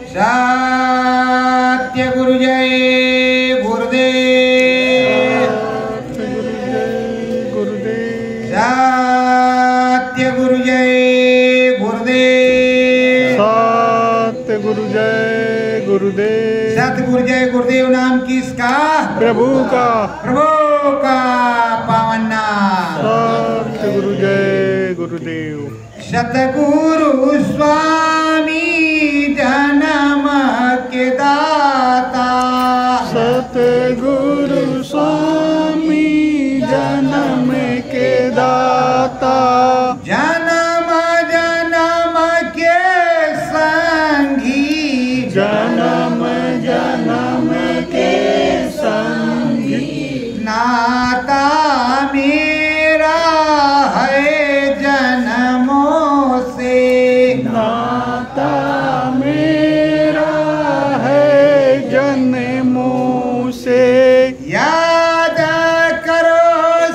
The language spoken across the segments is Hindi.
सत्य गुरु जय गुरुदेव। सत्य गुरु जय गुरुदेव। सत्य गुरु जय गुरुदेव। सतगुरु जय गुरुदेव नाम किसका? प्रभु का। प्रभु का पावन नाम। सत्य गुरु जय गुरुदेव। सतगुरु स्वामी जन्म के दाता। सतगुरु स्वामी जन्म के दाता। जन्म जन्म के संगी। जन्म जन्म के संगी। नाता मेरा है जन्मों से। नाता मेरा है जन्मों से। याद करो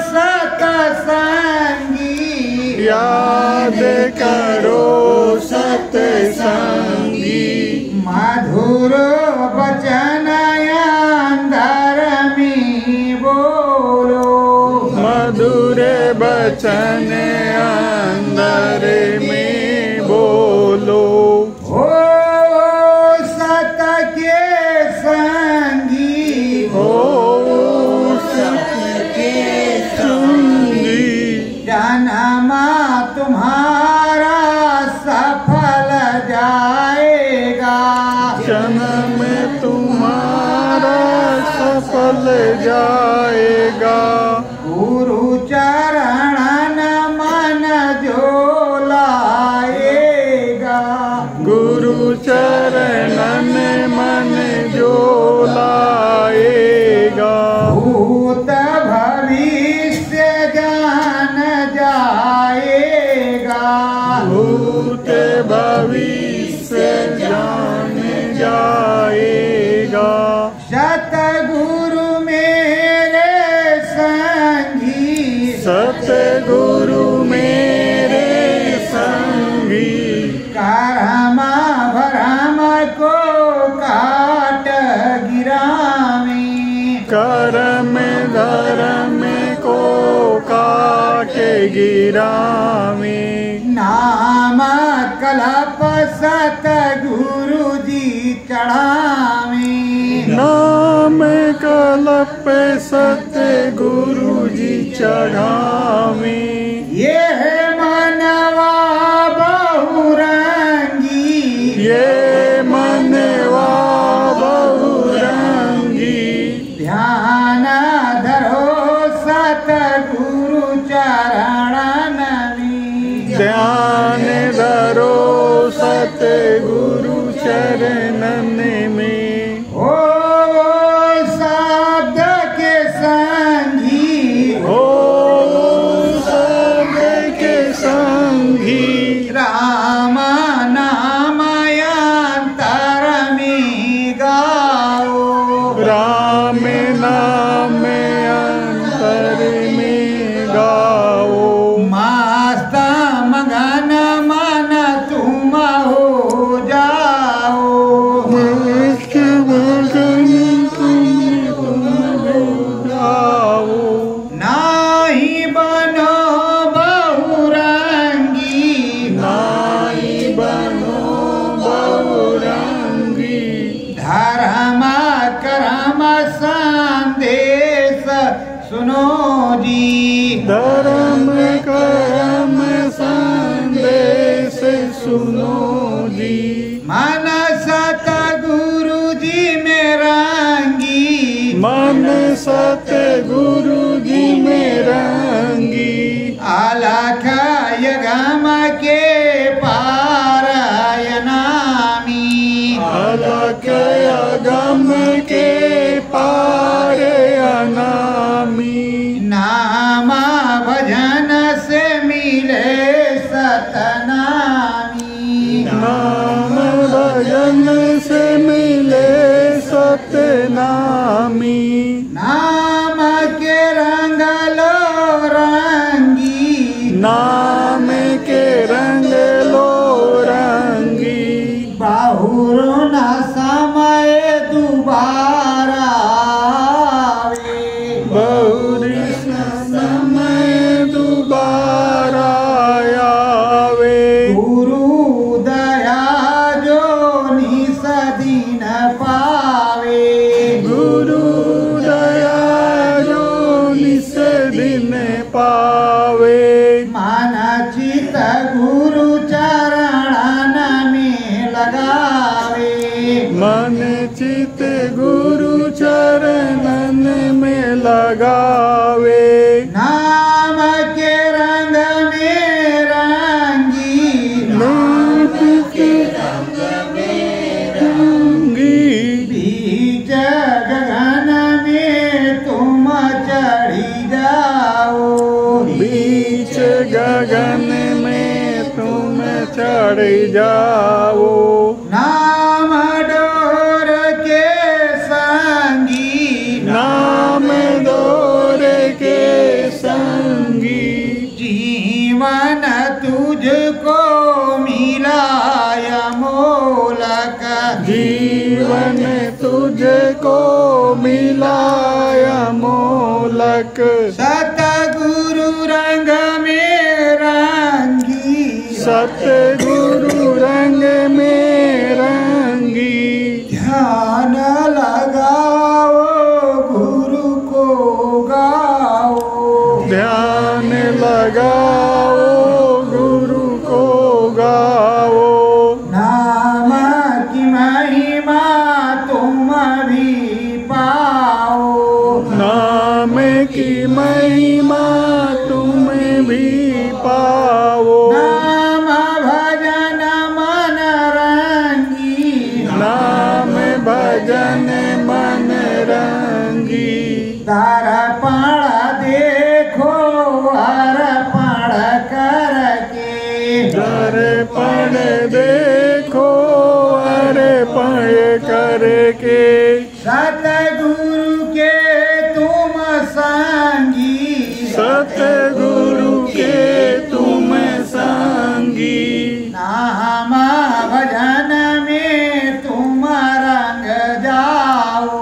सतसंगी। याद करो सतसंगी। मधुर वचन अंदर में बोलो। मधुर बचन अंदर में बोलो। ओ सत के संगी। ओ सत के संगी। जन्मा तुम्हारा सफल जाएगा। जन्म तुम्हारा सफल जाएगा। गुरु चरणन मन जो लाएगा। गुरु चरणन मन जो लाएगा। भूत भविष्य जान जाएगा। भूत भविष्य जान जाएगा। सतगुरु मेरे संगी। सतगुरु मेरे संगी। करम भरम को काट गिरावे। कर्म धर्म को काट गिरावे। नाम कलप सतगुरु जी चढ़ावे। नाम कलप सतगुरु जी चढ़ावे। ये मनवा बहुरंगी। ये मनवा बहुरंगी। ध्यान धरो सतगुरु चरणन में। ध्यान धरो सतगुरु चरणन में। ओ शब्द के संगी। ओ शब्द के संगी। राम नाम अंतर में गाओ। राम नाम अंतर में गाओ। मस्त मगन मन तुम हो जाओ। मस्त मगन तुम हो जाओ। नाही बनो बहुरंगी। नाई बनो बहुरंगी। धर्म करम संदेश सुनो जी। धर्म कर्म संदेश सुनो जी। मन सतगुरु जी में रंगी। मन सतगुरु जी में रंगी। अलख यगम के पारायणामी। अलख अगम के पार अनामी। नाम भजन से मिले सतनामी। नाम भजन से मिले सतनामी। नाम के रंग लो रंगी। नाम के रंग लो रंगी। बाहु गुरु न समय दोबारा आवे, बहुरी समय दोबारा आवे। गुरु दया जो निस दिन पावे, गुरु दया जो निस दिन पावे। मन चित गुरु चरणन में लगावे, मन चित गुरु चरणन में लगावे। नाम के रंग में रंगी, नाम के रंग में रंगी। बीच गगन में तुम चढ़ी जाओ, बीच गगन में तुम चढ़ जाओ। नाम डोर के संगी, नाम दौर के संगी। जीवन तुझको मिलाय मोलक, जीवन तुझको मिलाया मोलक। सतगुरु रंग में रंगी, सतगुरु रंग में रंगी। ध्यान लगाओ गुरु को गाओ, ध्यान लगाओ गुरु को गाओ। नाम की महिमा तुम भी पाओ, नाम की महिमा तुम भी पाओ। नाम भजन मन रंगी, नाम भजन मन रंगी। दर्पण देखो अर्पण करके, दर्पण देखो अर्पण करके। सतगुरु के तुम संगी, सतगुरु के तुम संगी। नाम भजन में तुम रंग जाओ,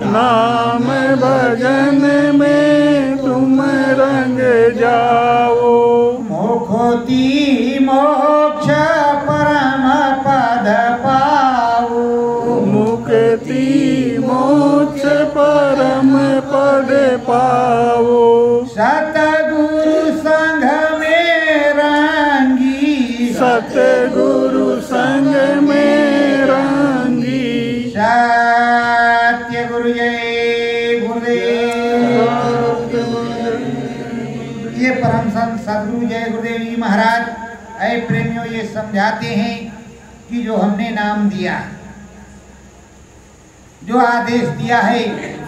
नाम भजन में तुम रंग जाओ। मुक्ति मोक्ष परम पद पाओ, मुक्ति मोक्ष परम पद पाओ। सतगुरु संग में रंगी, सतगुरु संग में रंगी। सत्य गुरु जय गुरुदेव। ये परम संत सदगुरु जय गुरुदेव जी महाराज ऐ प्रेमियों ये समझाते हैं कि जो हमने नाम दिया, जो आदेश दिया है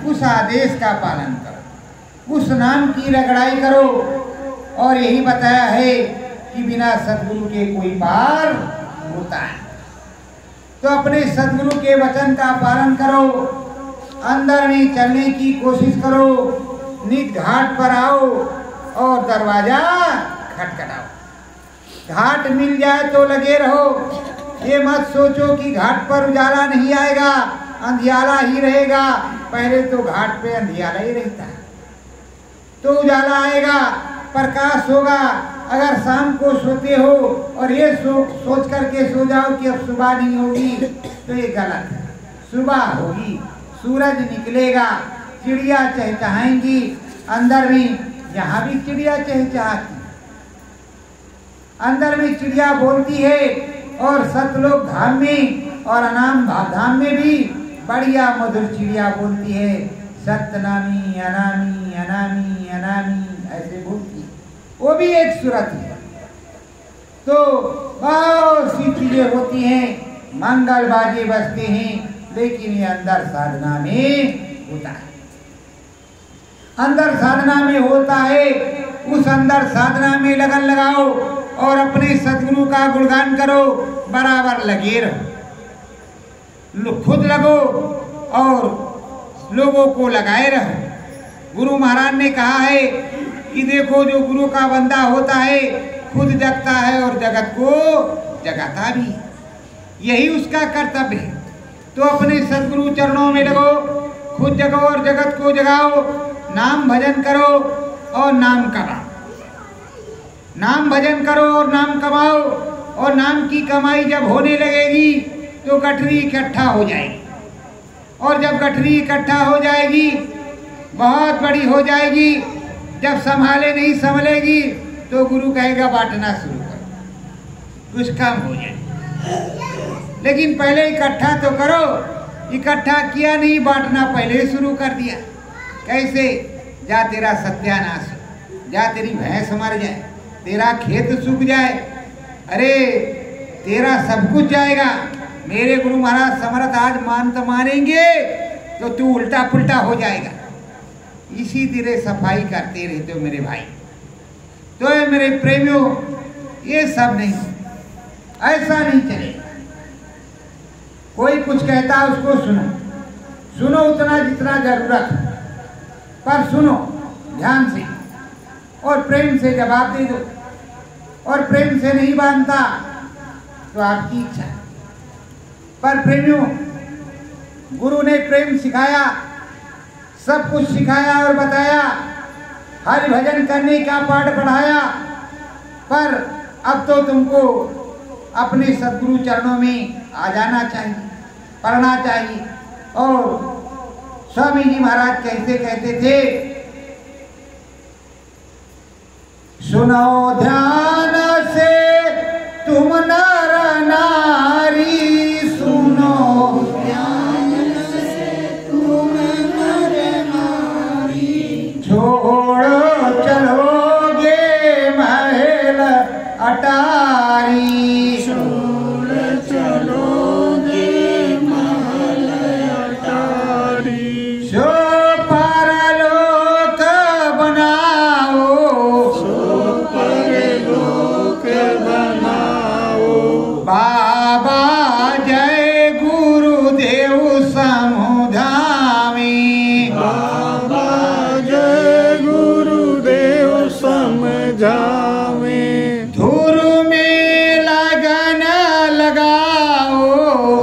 उस आदेश का पालन करो, उस नाम की रगड़ाई करो। और यही बताया है कि बिना सदगुरु के कोई पार होता है। तो अपने सदगुरु के वचन का पालन करो, अंदर में चलने की कोशिश करो, नित घाट पर आओ और दरवाजा खटखटाओ। घाट मिल जाए तो लगे रहो, ये मत सोचो कि घाट पर उजाला नहीं आएगा, अंधियाला ही रहेगा। पहले तो घाट पे अंधियाला ही रहता है, तो उजाला आएगा, प्रकाश होगा। अगर शाम को सोते हो और ये सोच करके सो जाओ कि अब सुबह नहीं होगी, तो ये गलत है। सुबह होगी, सूरज निकलेगा, चिड़िया चहचहाएंगी। अंदर में यहाँ भी चिड़िया चहचहाती, अंदर में चिड़िया बोलती है। और सतलोक धाम में और अनाम धाम में भी बढ़िया मधुर चिड़िया बोलती है। सतनामी अनामी अनामी अनामी ऐसे बोलती है, वो भी एक सूरत है। तो बहुत सी चीजें होती हैं, मंगल बाजे बजते हैं, लेकिन ये अंदर साधना में होता है, अंदर साधना में होता है। उस अंदर साधना में लगन लगाओ और अपने सदगुरु का गुणगान करो, बराबर लगे रहो, खुद लगो और लोगों को लगाए रहो। गुरु महाराज ने कहा है कि देखो जो गुरु का बंदा होता है खुद जगता है और जगत को जगाता भी। यही उसका कर्तव्य है। तो अपने सदगुरु चरणों में लगो, खुद जगो और जगत को जगाओ, नाम भजन करो और नाम कमाओ। नाम भजन करो और नाम कमाओ, और नाम की कमाई जब होने लगेगी तो गठरी इकट्ठा हो जाएगी, और जब गठरी इकट्ठा हो जाएगी, बहुत बड़ी हो जाएगी, जब संभाले नहीं संभलेगी तो गुरु कहेगा बांटना शुरू करो, कुछ कम हो जाए। लेकिन पहले इकट्ठा तो करो। इकट्ठा किया नहीं, बांटना पहले शुरू कर दिया। कैसे? जा तेरा सत्यानाश हो, जा तेरी भैंस मर जाए, तेरा खेत सूख जाए, अरे तेरा सब कुछ जाएगा। मेरे गुरु महाराज समर्थ आज मानेंगे तो तू उल्टा पुल्टा हो जाएगा। इसी तरह सफाई करते रहते हो मेरे भाई। तो मेरे प्रेमियों, ये सब नहीं, ऐसा नहीं चलेगा। कोई कुछ कहता है उसको सुनो, सुनो उतना जितना जरूरत है, पर सुनो ध्यान से और प्रेम से जवाब दे दो। और प्रेम से नहीं बांधता तो आपकी इच्छा। पर प्रेमियों, गुरु ने प्रेम सिखाया, सब कुछ सिखाया और बताया, हरि भजन करने का पाठ पढ़ाया। पर अब तो तुमको अपने सदगुरु चरणों में आ जाना चाहिए, पढ़ना चाहिए। और स्वामी जी महाराज कैसे कहते थे, सुनो ध्यान से तुम नर नारी, सुनो ध्यान से तुम नर नारी, छोड़ो चलोगे महल अटारी, छोड़ चलोगे महल अटारी, सो परलोक बनाओ, सो परलोक बनाओ, बाबा जय गुरुदेव समुधामी, बाबा जय गुरुदेव समझावे, धुर में लगन लगाओ,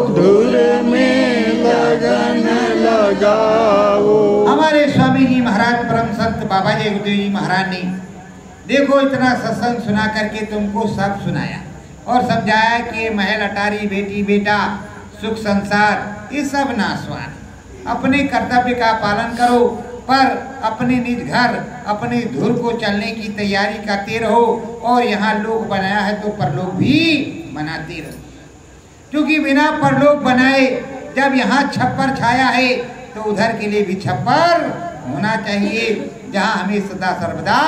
धुर में लगन लगाओ। हमारे स्वामी जी महाराज परम संत बाबा जय गुरुदेव जी महाराज ने देखो इतना सत्संग सुना करके तुमको सब सुनाया और समझाया कि महल अटारी, बेटी बेटा, सुख संसार, ये सब नाशवान। अपने कर्तव्य का पालन करो, पर अपने निज घर, अपने धुर को चलने की तैयारी करते रहो। और यहाँ लोक बनाया है तो परलोक भी बनाते रहो, क्योंकि बिना परलोक बनाए जब यहाँ छप्पर छाया है तो उधर के लिए भी छप्पर होना चाहिए, जहाँ हमें सदा सर्वदा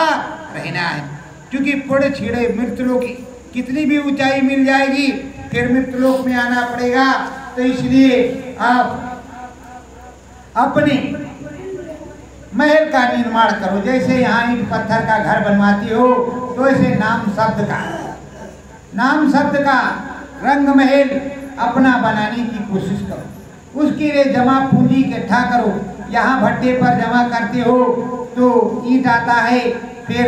रहना है। क्योंकि पुण्य छीड़े मृत्युलोक की कितनी भी ऊंचाई मिल जाएगी, फिर मृत्युलोक में आना पड़ेगा। तो इसलिए आप अपने महल का निर्माण करो। जैसे यहाँ ईंट पत्थर का घर बनवाती हो, तो ऐसे नाम शब्द का रंग महल अपना बनाने की कोशिश करो। उसके लिए जमा पूंजी इकट्ठा करो। यहाँ भट्टे पर जमा करते हो तो ईंट आता है, फिर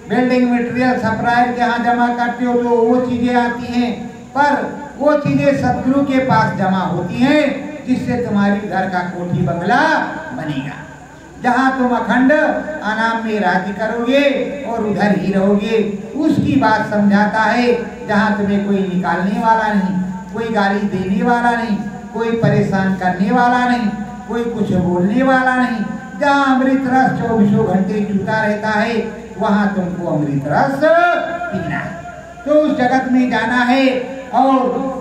बिल्डिंग मटेरियल सप्लायर के यहाँ जमा करते हो तो वो चीजें आती हैं। पर वो चीजें सदगुरु के पास जमा होती हैं, जिससे तुम्हारी घर का कोठी बंगला बनेगा, जहाँ तुम अखंड आराम में राज्य करोगे और उधर ही रहोगे। उसकी बात समझाता है, जहाँ तुम्हें कोई निकालने वाला नहीं, कोई गाली देने वाला नहीं, कोई परेशान करने वाला नहीं, कोई कुछ बोलने वाला नहीं, जहाँ अमृत रस 24 घंटे चूता रहता है, वहाँ तुमको अमृत रस पीना है। तो उस जगत में जाना है और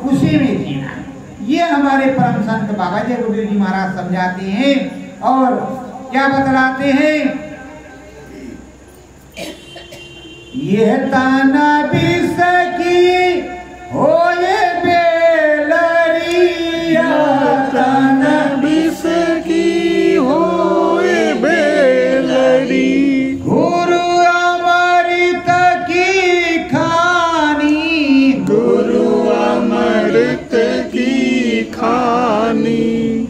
उसी में जीना है। ये हमारे परम संत बाबा जय गुरुदेव जी महाराज समझाते हैं और क्या बतलाते हैं। ये ताना विष की हो ये बेलरिया, ताना विष की हो ये बेलरी, गुरु अमृत की खानी, गुरु अमृत की खानी,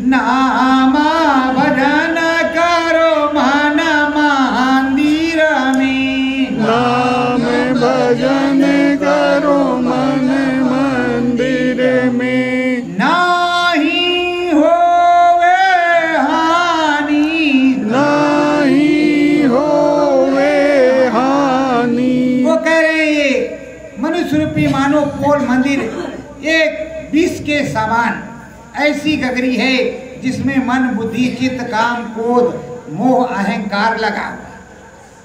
नामा भजन करो मन मंदिर में, नाम भजन करो मन मंदिर में। मानो पोल मंदिर एक विष के समान ऐसी गगरी है जिसमें मन बुद्धि चित्त काम क्रोध मोह अहंकार लगा हुआ।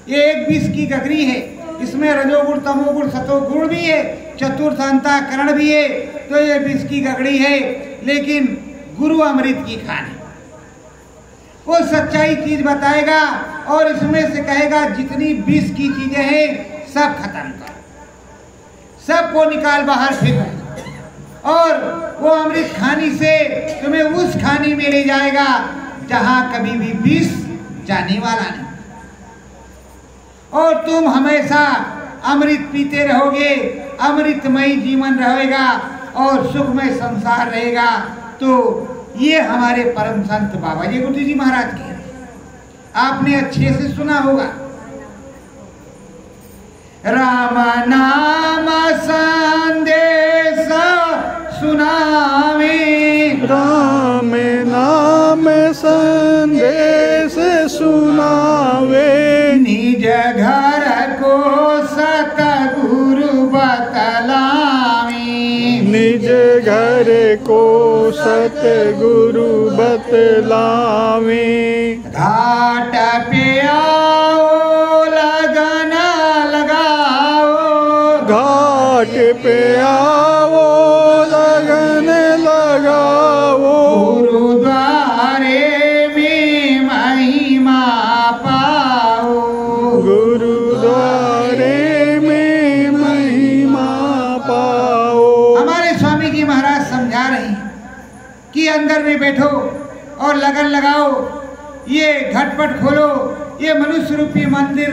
ये एक विष की गगरी है, इसमें रजोगुण तमोगुण सतोगुण भी है, चतुर्थ अंतःकरण भी है। तो ये विष की गगरी है, लेकिन गुरु अमृत की खानी, वो सच्चाई चीज बताएगा और इसमें से कहेगा जितनी विष की चीजें हैं सब खत्म करो, सबको निकाल बाहर फेंको। और वो अमृत खानी से तुम्हें उस खानी में ले जाएगा जहां कभी भी विष जाने वाला नहीं, और तुम हमेशा अमृत पीते रहोगे, अमृतमय जीवन रहेगा और सुखमय संसार रहेगा। तो ये हमारे परम संत बाबा जी गुरु जी महाराज के आपने अच्छे से सुना होगा। राम नाम संदेश सुनावे, राम नाम संदेश सुनावे, निज घर को सतगुरु बतलावे, निज घर को सतगुरु बतलावे। घाट पे आओ लगन लगाओ, घाट पे आओ लगन लगाओ, गुरुद्वारे में महिमा पाओ, गुरुद्वारे में महिमा पाओ। हमारे स्वामी जी महाराज समझा रहे हैं कि अंदर में बैठो और लगन लगाओ, ये घटपट खोलो, ये मनुष्य रूपी मंदिर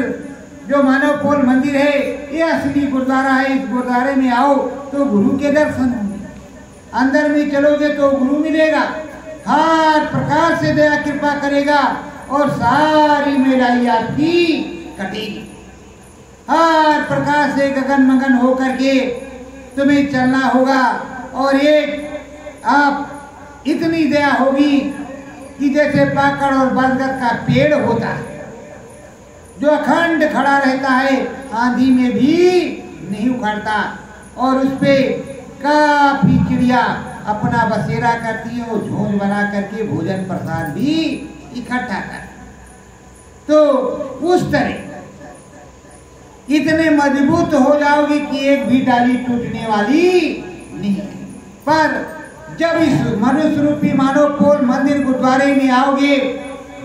जो मानव पोल मंदिर है ये असली गुरुद्वारा है। इस गुरुद्वारे में आओ तो गुरु के दर्शन होंगे, अंदर में चलोगे तो गुरु मिलेगा, हर प्रकार से दया कृपा करेगा और सारी मेलाई आपकी कटेगी। हर प्रकार से गगन मगन होकर के तुम्हें चलना होगा। और एक आप इतनी दया होगी कि जैसे पाकड़ और बरगद का पेड़ होता है जो अखंड खड़ा रहता है, आंधी में भी नहीं उखड़ता, और उस पे काफी चिड़िया अपना बसेरा करती है, वो झोंझ बना करके भोजन प्रसाद भी इकट्ठा कर। तो उस तरह इतने मजबूत हो जाओगे कि एक भी डाली टूटने वाली नहीं है। पर जब इस मनुष्य रूपी मानव पोल मंदिर गुरुद्वारे में आओगे,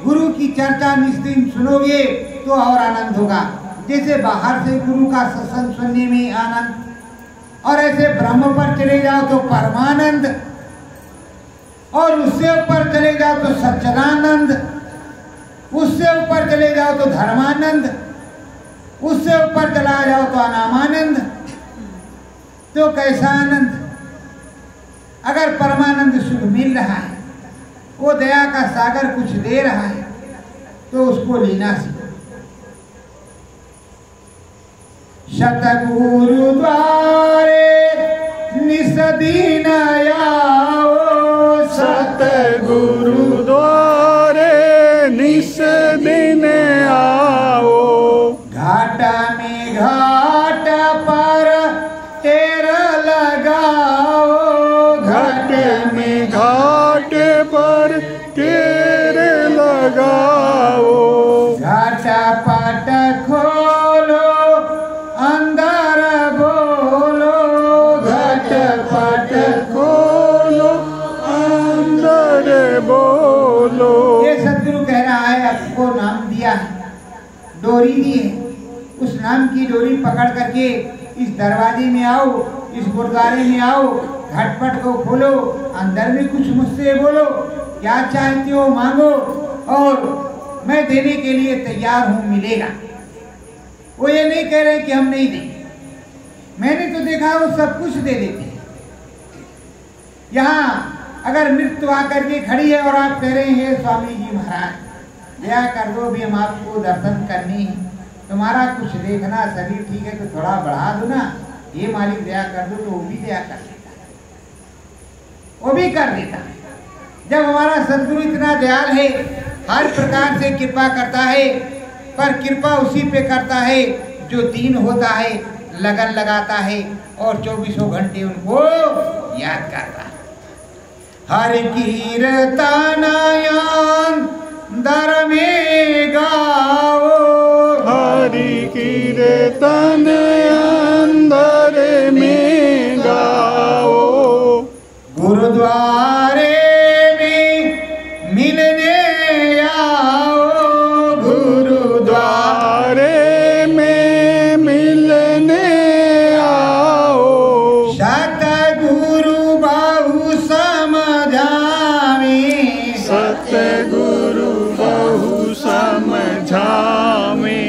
गुरु की चर्चा निश्चित सुनोगे तो और आनंद होगा। जैसे बाहर से गुरु का सत्संग सुनने में आनंद, और ऐसे ब्रह्म पर चले जाओ तो परमानंद, और उससे ऊपर चले जाओ तो सच्चिदानंद, उससे ऊपर चले जाओ तो धर्मानंद, उससे ऊपर चला जाओ तो अनामानंद। तो कैसा आनंद? अगर परमानंद सुख मिल रहा है, वो दया का सागर कुछ दे रहा है, तो उसको लेना सीखो। सतगुरु द्वारे निसदीन आओ, सतगुरु द्वारे निसदीन आओ, घाट में घाट पर टेर लगाओ, घाट में घाट पर टेर लगाओ, घाट पट खोलो अंदर बोलो, घाट पट खोलो अंदर बोलो। ये सदगुरु कह रहा है, आपको नाम दिया है, डोरी दी है, उस नाम की डोरी पकड़ करके इस दरवाजे में आओ, इस गुरुद्वारे में आओ, घटपट को खोलो, अंदर में कुछ मुझसे बोलो, क्या चाहते हो मांगो और मैं देने के लिए तैयार हूं, मिलेगा। वो ये नहीं कह रहे कि हम नहीं देंगे, मैंने तो देखा वो सब कुछ दे देते हैं। यहाँ अगर मृत्यु आकर के खड़ी है और आप कह रहे हैं स्वामी जी महाराज दया कर दो, भी हम आपको दर्शन करने हैं, तुम्हारा कुछ देखना शरीर ठीक है तो थोड़ा बढ़ा दो ना, ये मालिक दया कर दो, तो वो भी दया कर देता है, वो भी कर देता है। जब हमारा सदगुरु इतना दयाल है, हर प्रकार से कृपा करता है, पर कृपा उसी पे करता है जो दीन होता है, लगन लगाता है और 24 घंटे उनको याद करता है। हर कीर्तनायान दर में गाओ, हरि कीर्तन अंदर में गाओ, गुरुद्वारे में मिलने आओ, गुरुद्वारे में मिलने आओ, सतगुरु बहु समझावे, सतगुरु बहु समझावे,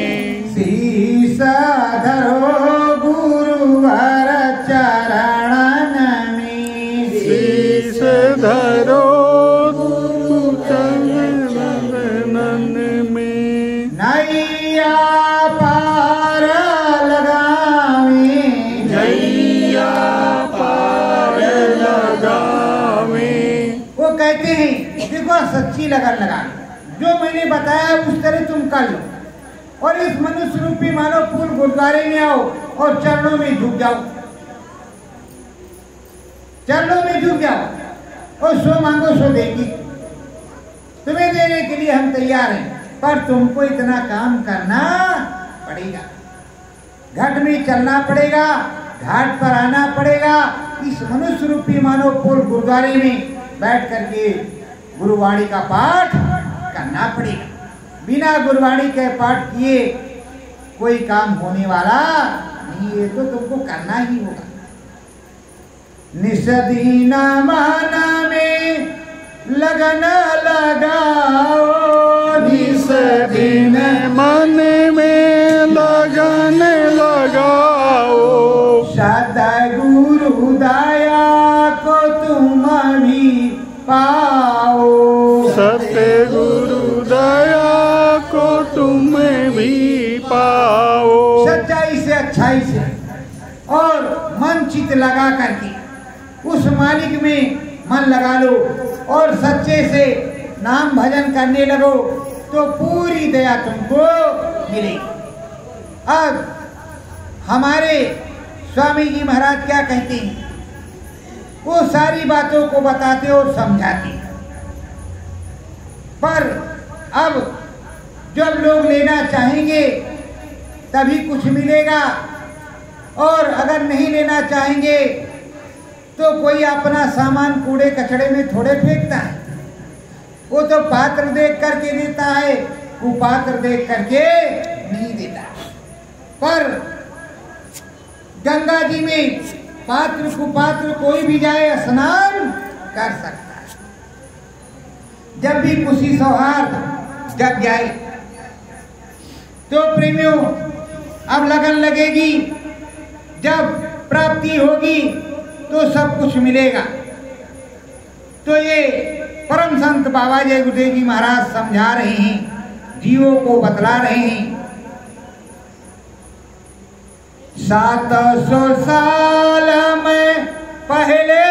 शीश धरो गुरुवर चरणन में, शीश धरो चरणन में, नैया पार लगावे, नैया पार लगावे। वो कहते हैं देखो सच्ची लगन लगा, जो मैंने बताया उस तरह तुम कर लो और इस मनुष्य रूपी मानव पूर्ण गुरुद्वारे में आओ और चरणों में झुक जाओ, चरणों में झुक जाओ और सो मांगो सो देगी। तुम्हें देने के लिए हम तैयार हैं, पर तुमको इतना काम करना पड़ेगा, घाट में चलना पड़ेगा, घाट पर आना पड़ेगा, इस मनुष्य रूपी मानव पूर्ण गुरुद्वारे में बैठ करके गुरुवाणी का पाठ करना पड़ेगा। बिना गुरुवाणी के पाठ किए कोई काम होने वाला नहीं, ये तो तुमको करना ही होगा। निस्दीन मन में लगन लगाओ, निस्दीन मन में लगन लगाओ, सतगुरु दया को तुम भी पाओ, सतगुरु दया को तुम भी पाओ। सच्चाई से अच्छाई से और मन चित लगा करके उस मालिक में मन लगा लो और सच्चे से नाम भजन करने लगो तो पूरी दया तुमको मिलेगी। अब हमारे स्वामी जी महाराज क्या कहते हैं, वो सारी बातों को बताते और समझाते, पर अब जब लोग लेना चाहेंगे तभी कुछ मिलेगा और अगर नहीं लेना चाहेंगे तो कोई अपना सामान कूड़े कचड़े में थोड़े फेंकता है, वो तो पात्र देख करके देता है, कुपात्र देख करके नहीं देता। पर गंगा जी में पात्र कुपात्र कोई भी जाए स्नान कर सकता है। जब भी खुशी सौहार्द जग जाए तो प्रेमियों अब लगन लगेगी, जब प्राप्ति होगी तो सब कुछ मिलेगा। तो ये परम संत बाबा जय गुरुदेव जी महाराज समझा रहे हैं, जीवों को बतला रहे हैं। 700 साल में पहले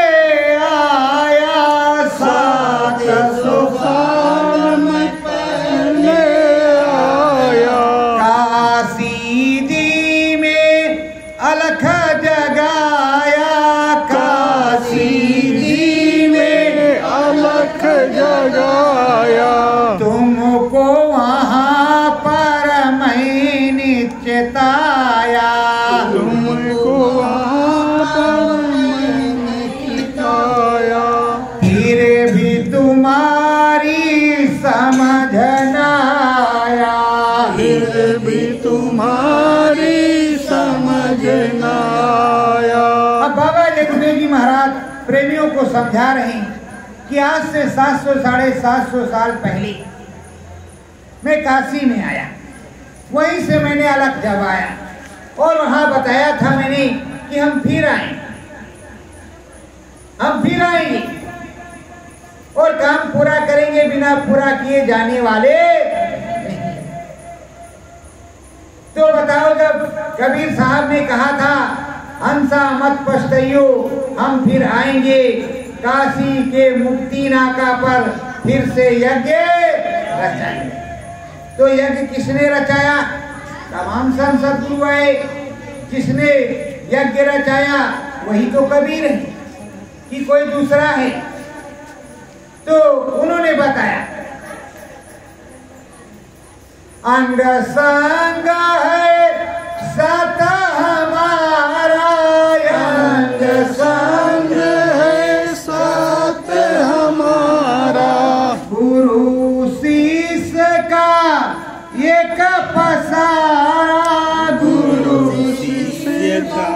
आया, 700 साल में पहले आया, काशी दी में अलख जगाया, काशी दी में अलख जगाया, तुमको वहाँ पर मैंने चेताया, तुमको वहाँ पर मैंने चिताया, फिर भी तुम्हारी समझ न आया, फिर भी तुम्हारी समझ न आया। अब बाबा जय गुरुदेव जी महाराज प्रेमियों को समझा रहे हैं कि आज से 700 साढ़े 700 साल पहले मैं काशी में आया, वहीं से मैंने अलख जगाया और वहां बताया था मैंने कि हम फिर आएंगे, हम फिर आएंगे और काम पूरा करेंगे, बिना पूरा किए जाने वाले नहीं। तो बताओ, जब कबीर साहब ने कहा था हंसा मत पछताइयो, हम फिर आएंगे काशी के मुक्ति नाका पर फिर से यज्ञ रचाएंगे। तो यज्ञ किसने रचाया? तमाम संत सदगुरु आए, जिसने यज्ञ रचाया वही तो कबीर है कि कोई दूसरा है? तो उन्होंने बताया अंग संग है सत हमारा, अंग संग है सत हमारा, गुरु शिष्य का एक पसारा, गुरु शिष्य का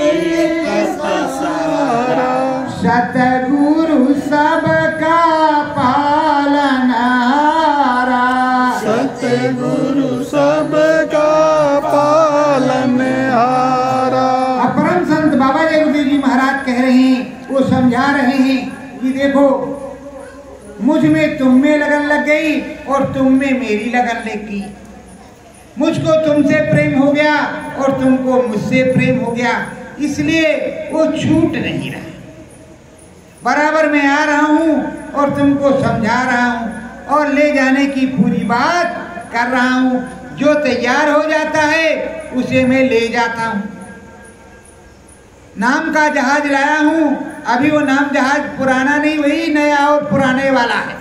एक पसारा, सतगुरु सबका पालनहारा, सतगुरु सबका पालनहारा। परम संत बाबा जगदेव जी महाराज कह रहे हैं, वो समझा रहे हैं कि देखो मुझ में तुम में लगन लग गई और तुम में मेरी लगन लग गई, मुझको तुमसे प्रेम हो गया और तुमको मुझसे प्रेम हो गया, इसलिए वो छूट नहीं रहा। बराबर मैं आ रहा हूँ और तुमको समझा रहा हूँ और ले जाने की पूरी बात कर रहा हूँ। जो तैयार हो जाता है उसे मैं ले जाता हूँ। नाम का जहाज लाया हूँ, अभी वो नाम जहाज पुराना नहीं, वही नया और पुराने वाला है।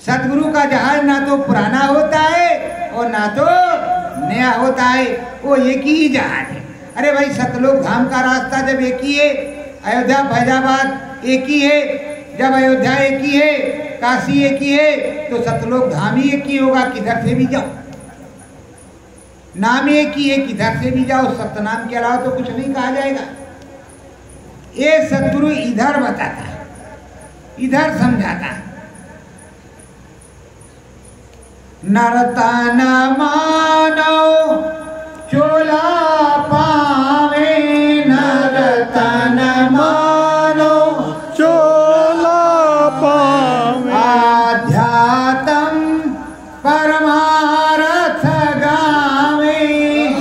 सतगुरु का जहाज ना तो पुराना होता है और ना तो नया होता है, वो एक ही जहाज है। अरे भाई सतलोक धाम का रास्ता जब एक ही है, अयोध्या फैजाबाद एक ही है, जब अयोध्या एक ही है, काशी एक ही है, तो सतलोक धाम ही एक ही होगा। किधर से भी जाओ नाम एक ही है, किधर से भी जाओ, सतनाम के अलावा तो कुछ नहीं कहा जाएगा। ये सतगुरु इधर बताता है, इधर समझाता है। नरतन मानव चोला पावे, नरतन मानव चोला पावे, आध्यात्म परमार्थ गावे,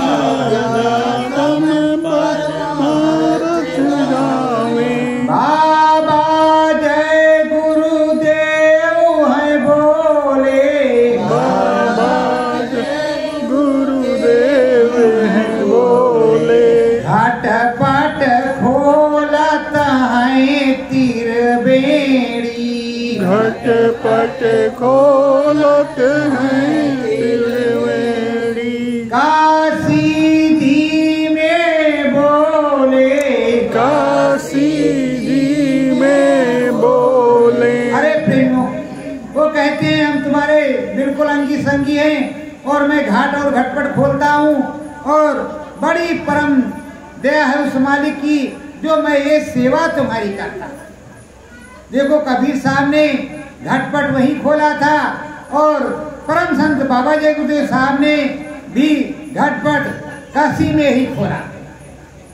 आध्यात्म परमार्थ गावे। बाबा जय गुरुदेव है बोले, बाबा जय गुरुदेव हैं बोले, घटपट खोलत है तिरबेड़ी, घटपट खोलत हैं त्रिवेणी, काशी दी में बोले, काशी जी में बोले। अरे प्रेमो, वो कहते हैं हम तुम्हारे बिल्कुल अंगी संगी हैं और मैं घाट और घटपट खोलता हूँ और बड़ी परम दया है उस मालिक की जो मैं ये सेवा तुम्हारी करता। देखो कबीर साहब ने घटपट वही खोला था और परम संत बाबा जय गुरुदेव साहब ने भी घटपट काशी में ही खोला,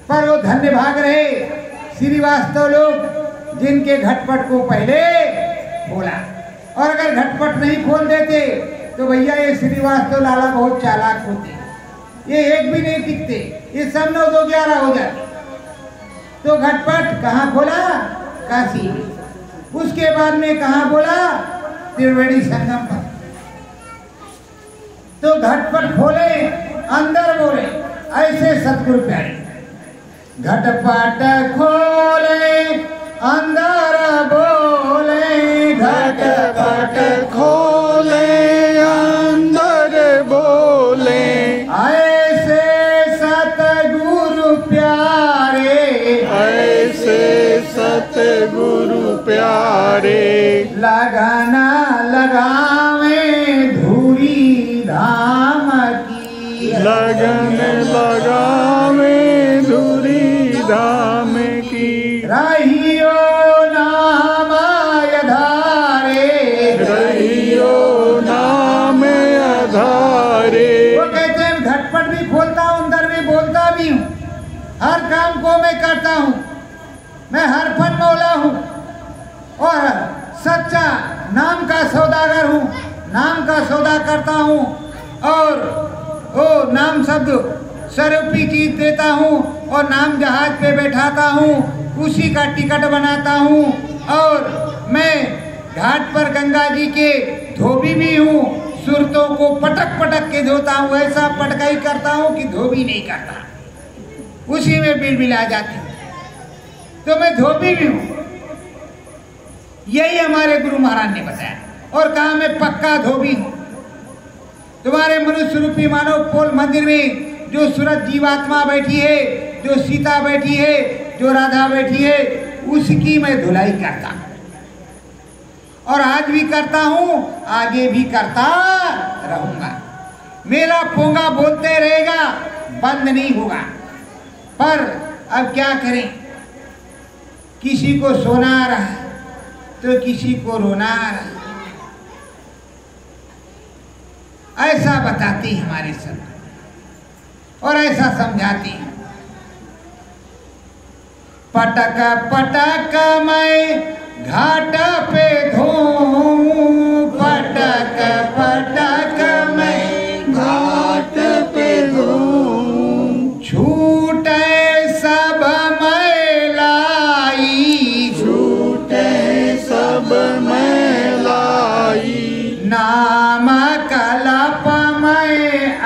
पर वो धन्य भाग रहे श्रीवास्तव लोग जिनके घटपट को पहले खोला। और अगर घटपट नहीं खोल देते तो भैया ये श्रीवास्तव लाला बहुत चालाक होते, ये एक भी नहीं टिकते, ये सब 9 2 11 हो जाते। तो घटपट कहाँ खोला? काशी में। उसके बाद में कहाँ बोला? त्रिवेणी संगम पर। तो घटपट खोले, अंदर बोले, ऐसे सतगुरु प्यारे। घटपट खोले अंदर बोले, घटपट खोले अंदर बोले, ऐसे सतगुरु प्यारे, ऐसे सतगुरु प्यारे, लगना लगावे धूरी धाम की, लगन लगावे धुरी धाम की, रहियो नाम आधारे, रहियो नाम आधारे। वो कहते हैं घटपट भी खोलता हूँ, अंदर भी बोलता भी हूँ, हर काम को मैं करता हूँ, मैं हर फन मौला हूँ और सच्चा नाम का सौदागर हूँ, नाम का सौदा करता हूँ और वो नाम शब्द स्वरूपी चीज देता हूँ और नाम जहाज पे बैठाता हूँ, उसी का टिकट बनाता हूँ और मैं घाट पर गंगा जी के धोबी भी हूँ, सुरतों को पटक पटक के धोता हूँ, ऐसा पटकाई करता हूँ कि धोबी नहीं करता, उसी में बिलबिला जाती हूँ। तो मैं धोबी भी हूँ, यही हमारे गुरु महाराज ने बताया। और कहा मैं पक्का धोबी हूँ। तुम्हारे मनुष्य रूपी मानव पोल मंदिर में जो सूरज जीवात्मा बैठी है, जो सीता बैठी है, जो राधा बैठी है, उसकी मैं धुलाई करता हूँ, और आज भी करता हूँ, आगे भी करता रहूंगा। मेरा पोंगा बोलते रहेगा, बंद नहीं होगा। पर अब क्या करें, किसी को सोना आ रहा है तो किसी को रोना आ रहा है, ऐसा बताती हमारी संत और ऐसा समझाती। पटक पटक मैं घाट पे धोऊं, पटक पटक मैं घाट पे धोऊं, छूटे सब मैलाई, छूटे सब मैलाई, नाम कलप मैं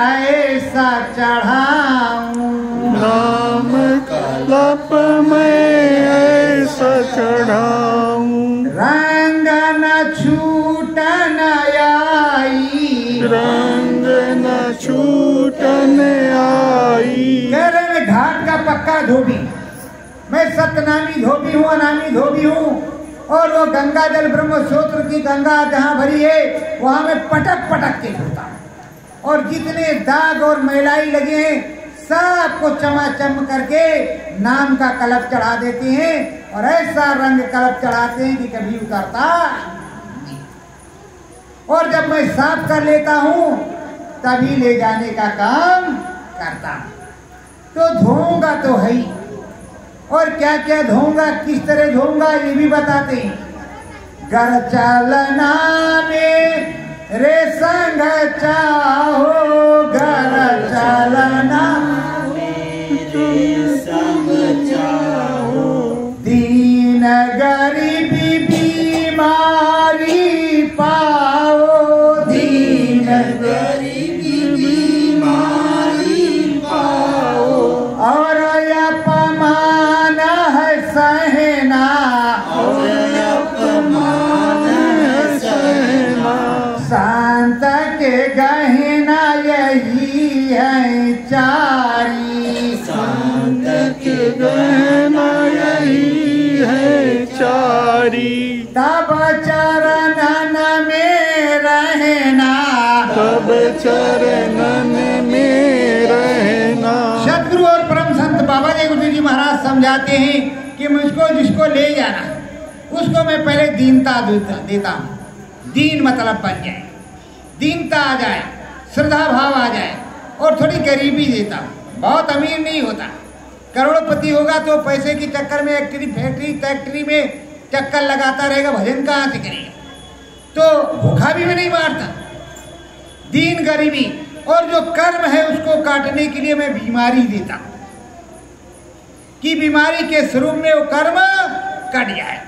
ऐसा चढ़ाऊं, नाम कलप मैं ऐसा चढ़ाऊं, रंग न छूटन आई, रंग न छूटन आई। केरल घाट का पक्का धोबी, मैं सतनामी धोबी हूँ, अनामी धोबी हूँ। और वो गंगा जल ब्रह्मस्त्रोत्र की गंगा जहाँ भरी है, वहां मैं पटक पटक के धोता हूँ, और जितने दाग और मैलाई लगे हैं सबको चमाचम करके नाम का कलप चढ़ा देते हैं, और ऐसा रंग कलप चढ़ाते हैं कि कभी उतरता। और जब मैं साफ कर लेता हूँ तभी ले जाने का काम करता हूँ। तो धोऊंगा तो है ही, और क्या क्या धोऊंगा, किस तरह धोऊंगा, ये भी बताते हैं। घर चलना में रे संग चाहो, घर चलना रे संग चाहो, दीन गरीबी बीमारी पाओ, दीन गरीबी बीमारी पाओ, और अपमान है सहना, और अपमान है सहना, शांत के गहना यही है चारी, शांत के गहना यही है चारी, तब चरणन में रहना, तब चरणन में रहना। सदगुरु और परम संत बाबा जी गुरु जी महाराज समझाते हैं कि मुझको जिसको ले जाना उसको मैं पहले दीनता देता हूँ। दीन मतलब बन जाए, दीनता आ जाए, श्रद्धा भाव आ जाए, और थोड़ी गरीबी देता हूँ। बहुत अमीर नहीं होता, करोड़पति होगा तो पैसे की चक्कर में फैक्ट्री में चक्कर लगाता रहेगा, भजन कहाँ से करेगा। तो भूखा भी मैं नहीं मारता, दीन गरीबी, और जो कर्म है उसको काटने के लिए मैं बीमारी देता हूँ कि बीमारी के स्वरूप में वो कर्म कट जाए।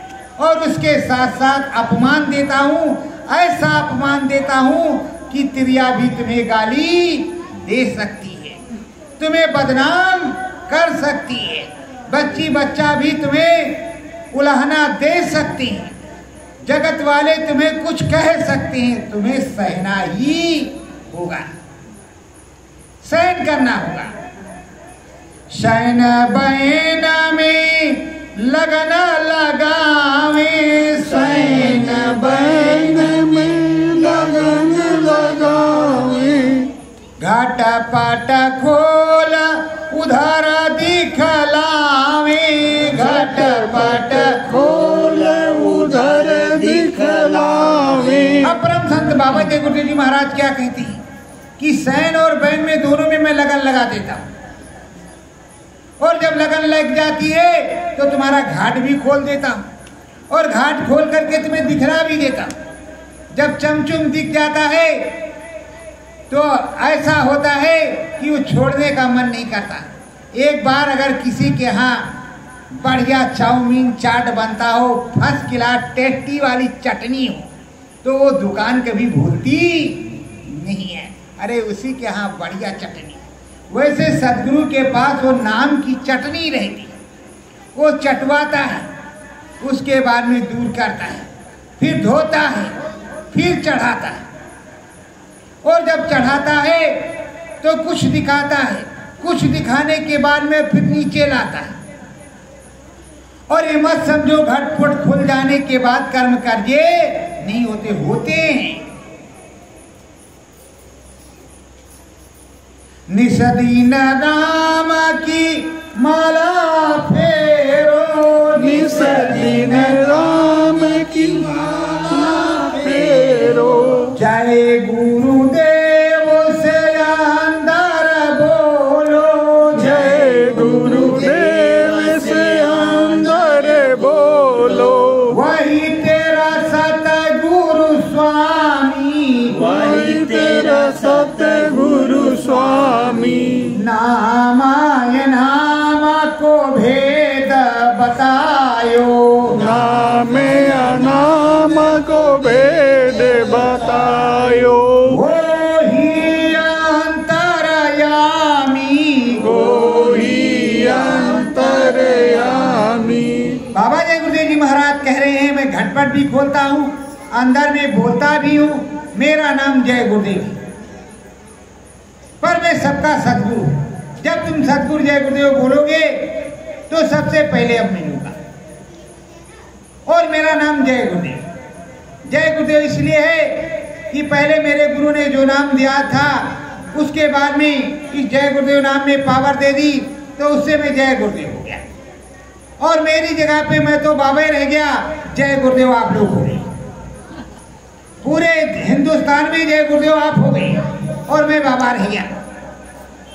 और उसके साथ साथ अपमान देता हूँ, ऐसा अपमान देता हूँ कि तिरिया भी तुम्हें गाली दे सकती है, तुम्हें बदनाम कर सकती है, बच्ची बच्चा भी तुम्हें उलाहना दे सकती है, जगत वाले तुम्हें कुछ कह सकते हैं, तुम्हें सहना ही होगा, सहन करना होगा। शयन बैन में लगन लगावे, शयन बैन में लगन लगावे, घाट पाट खोल उधर दिखलावे, घाट पाट खोल उधर दिखलावे। अब परम संत बाबा जय गुरु जी महाराज क्या कहती हैं कि सैन और बैन में दोनों में मैं लगन लगा देता हूँ, और जब लगन लग जाती है तो तुम्हारा घाट भी खोल देता हूँ, और घाट खोल करके तुम्हें दिखला भी देता हूँ। जब चमचुम दिख जाता है तो ऐसा होता है कि वो छोड़ने का मन नहीं करता। एक बार अगर किसी के यहाँ बढ़िया चाउमीन चाट बनता हो, फर्स्ट क्लास टेस्टी वाली चटनी हो, तो वो दुकान कभी भूलती अरे उसी के यहाँ बढ़िया चटनी। वैसे सदगुरु के पास वो नाम की चटनी रहती, वो चटवाता है, उसके बाद में दूर करता है, फिर धोता है, फिर चढ़ाता है। और जब चढ़ाता है तो कुछ दिखाता है, कुछ दिखाने के बाद में फिर नीचे लाता है। और ये मत समझो घटपट खुल जाने के बाद कर्म कार्य नहीं होते, होते हैं। निसदीन राम की माला फेरो, निसदीन राम की माला फेरो। जय गुरुदेव से अंदर बोलो, जय गुरुदेव से अंदर बोलो। वही तेरा सतगुरु स्वामी, वही तेरा सतगुरु स्वामी। नामाय नाम को भेद बतायो, नाम अनाम को भेद बतायो। वो ही अंतरयामी, वो ही अंतरयामी। बाबा जय गुरुदेव जी महाराज कह रहे हैं, मैं घटपट भी खोलता हूँ, अंदर में बोलता भी हूँ, मेरा नाम जय गुरुदेव, पर मैं सबका सदगुरु। जब तुम सदगुरु जय गुरुदेव बोलोगे तो सबसे पहले अब मिलूंगा। और मेरा नाम जय गुरुदेव। जय गुरुदेव इसलिए है कि पहले मेरे गुरु ने जो नाम दिया था, उसके बाद में इस जय गुरुदेव नाम में पावर दे दी, तो उससे मैं जय गुरुदेव हो गया। और मेरी जगह पे मैं तो बाबा ही रह गया, जय गुरुदेव आप लोग हो गए। पूरे हिंदुस्तान में जय गुरुदेव आप हो गए और मैं बाबा रह गया।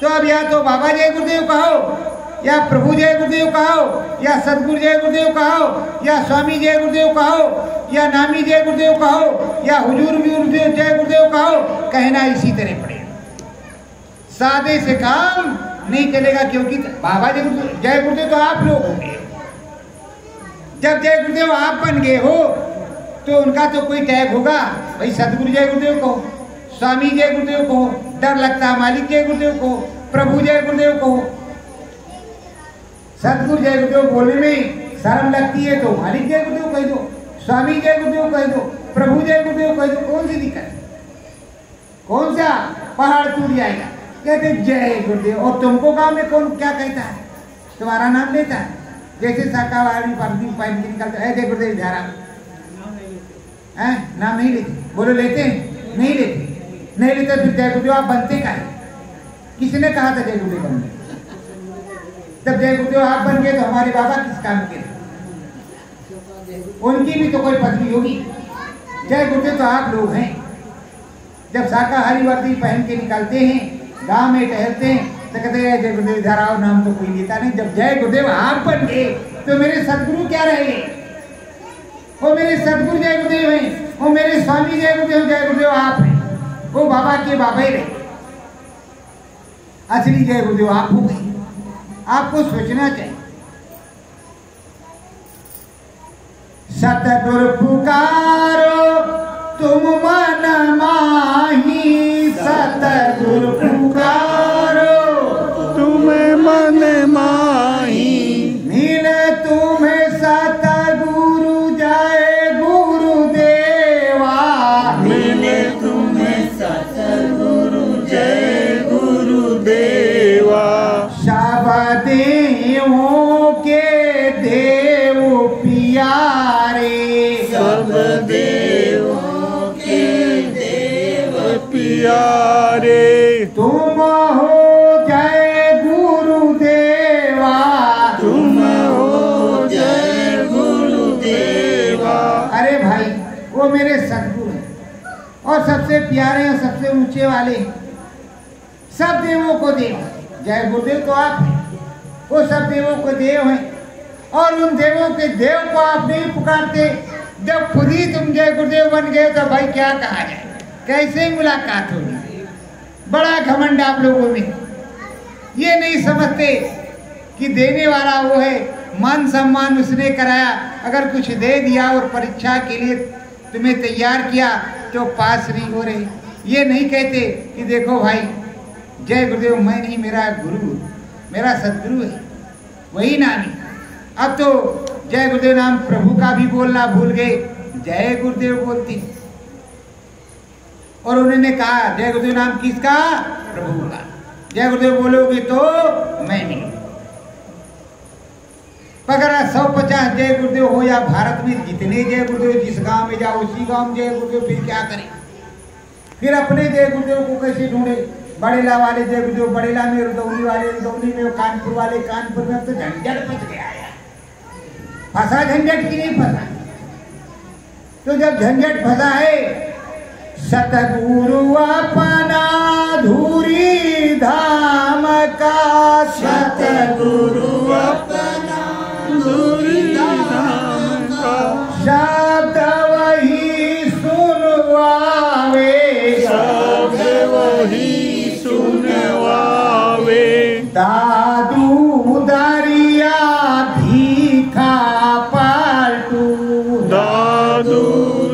तो अब या तो बाबा जय गुरुदेव कहो, या प्रभु जय गुरुदेव कहो, या सदगुरु जय गुरुदेव कहो, या स्वामी जय गुरुदेव कहो, या नामी जय गुरुदेव कहो, या हुजूर गुरुदेव जय गुरुदेव कहो, कहना इसी तरह पड़ेगा। सादे से काम नहीं चलेगा, क्योंकि बाबा जय गुरुदेव तो आप लोग हो गए। जब जय गुरुदेव आप बन गए हो तो उनका तो कोई टैग होगा, भाई सदगुरु जय गुरुदेव को, स्वामी जय गुरुदेव को, डर लगता है मालिक जय गुरुदेव को, प्रभु जय गुरुदेव को। सदगुरु जय गुरुदेव बोलने में शर्म लगती है तो मालिक जय गुरुदेव कह दो, स्वामी जय गुरुदेव कह दो, प्रभु जय गुरुदेव कह दो। कौन सी दिक्कत, कौन सा पहाड़ टूट जाएगा? कहते जय गुरुदेव। और तुमको गांव में कौन क्या कहता है? तुम्हारा नाम लेता है। जैसे शाकाहारी पानी निकलता है, जय गुरुदेव धारा है, नाम नहीं लेते। बोलो लेते हैं? नहीं लेते। नहीं लेते फिर जय गुरुदेव आप बनते का है? किसने कहा था जय गुरुदेव बनने? जब जय गुरुदेव आप बन गए तो हमारे बाबा किस काम के? उनकी भी तो कोई पदवी होगी। जय गुरुदेव तो आप लोग हैं। जब शाकाहारी वर्दी पहन के निकलते हैं, गांव में टहलते हैं, तो कहते हैं जय गुरुदेव धाराओ, नाम तो कोई लेता नहीं। जब जय गुरुदेव आप बन गए तो मेरे सदगुरु क्या रहे? वो मेरे सदगुरु जय गुरुदेव हैं, वो मेरे स्वामी जय गुरुदेव आप हैं, वो बाबा के बाबा ही रहे। असली जय गुरुदेव आप हो गए। आपको सोचना चाहिए। सतगुरु पुकारो तुम मन माही, सतगुरु पुकारो तुम्हें मन माही। मिले तुम्हें सतगुरु जय गुरुदेवा, मिले तुम्हें सतगुरु जय गुरुदेवा। सब देवों के देव प्यारे, सब देवों के देव प्यारे। तुम हो जय गुरुदेवा, तुम हो जय गुरुदेवा। अरे भाई वो मेरे सदगुरु हैं और सबसे प्यारे हैं, सबसे ऊंचे वाले हैं, सब देवों को देव। जय गुरुदेव तो आप हैं, वो सब देवों को देव हैं। और उन देवों के देव को आप नहीं पुकारते। जब खुद ही तुम जय गुरुदेव बन गए तो भाई क्या कहा जाए, कैसे मुलाकात होगी? बड़ा घमंड आप लोगों में। ये नहीं समझते कि देने वाला वो है, मान सम्मान उसने कराया। अगर कुछ दे दिया और परीक्षा के लिए तुम्हें तैयार किया तो पास नहीं हो रहे, ये नहीं कहते कि देखो भाई जय गुरुदेव मैं नहीं, मेरा गुरु मेरा सदगुरु है वही नामी। अब तो जय गुरुदेव नाम प्रभु का भी बोलना भूल गए, जय गुरुदेव बोलती। और उन्होंने कहा जय गुरुदेव नाम किसका? प्रभु का। जय गुरुदेव बोलोगे तो मैं नहीं। अगर 150 जय गुरुदेव हो या भारत में जितने जय गुरुदेव, जिस गांव में जाओ उसी गांव में जय गुरुदेव, फिर क्या करें? फिर अपने जय गुरुदेव को कैसे ढूंढे? बड़ेला वाले जय गुरुदेव बड़ेला में, रुदौली वाले रुदौली में, कानपुर वाले कानपुर में। अब तो झंझट बच गया है। फंसा झंझट की नहीं फंसा? तो जब झंझट फंसा है, सतगुरु अपना धूरी धाम का, सतगुरु अपना धूरी धाम का, शब्द वही सुनवावे, शब्द वही सुनवावे। दादू दरिया भीखा पलटू, दादू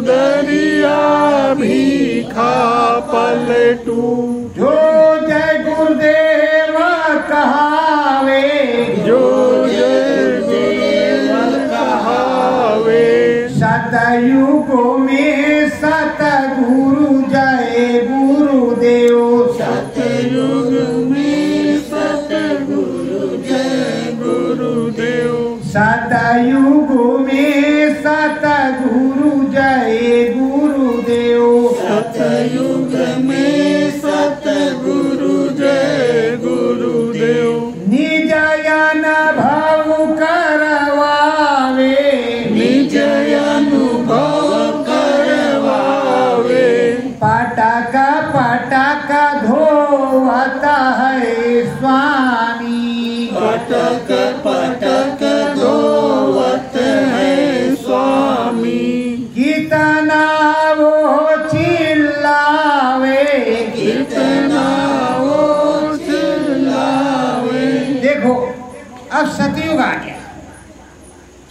दरिया भीखा पलटू। जो जय गुरुदेव कहावे, जो जय गुरुदेव कहावे। सतयुग में सतगुरु जय गुरुदेव, सतयुग में सतगुरु जय गुरुदेव। सतयुग में सतगुरु जय गुरुदेव, सतयुग में सतगुरु जय गुरुदेव। निज अनुभव करवावे, निज अनुभव करवावे। पटक पटक धोवत है स्वामी, पटक पटक धोवत है स्वामी। कितना वो चिल्लावे, कितना वो चिल्लावे। देखो अब सतयुग आ गया।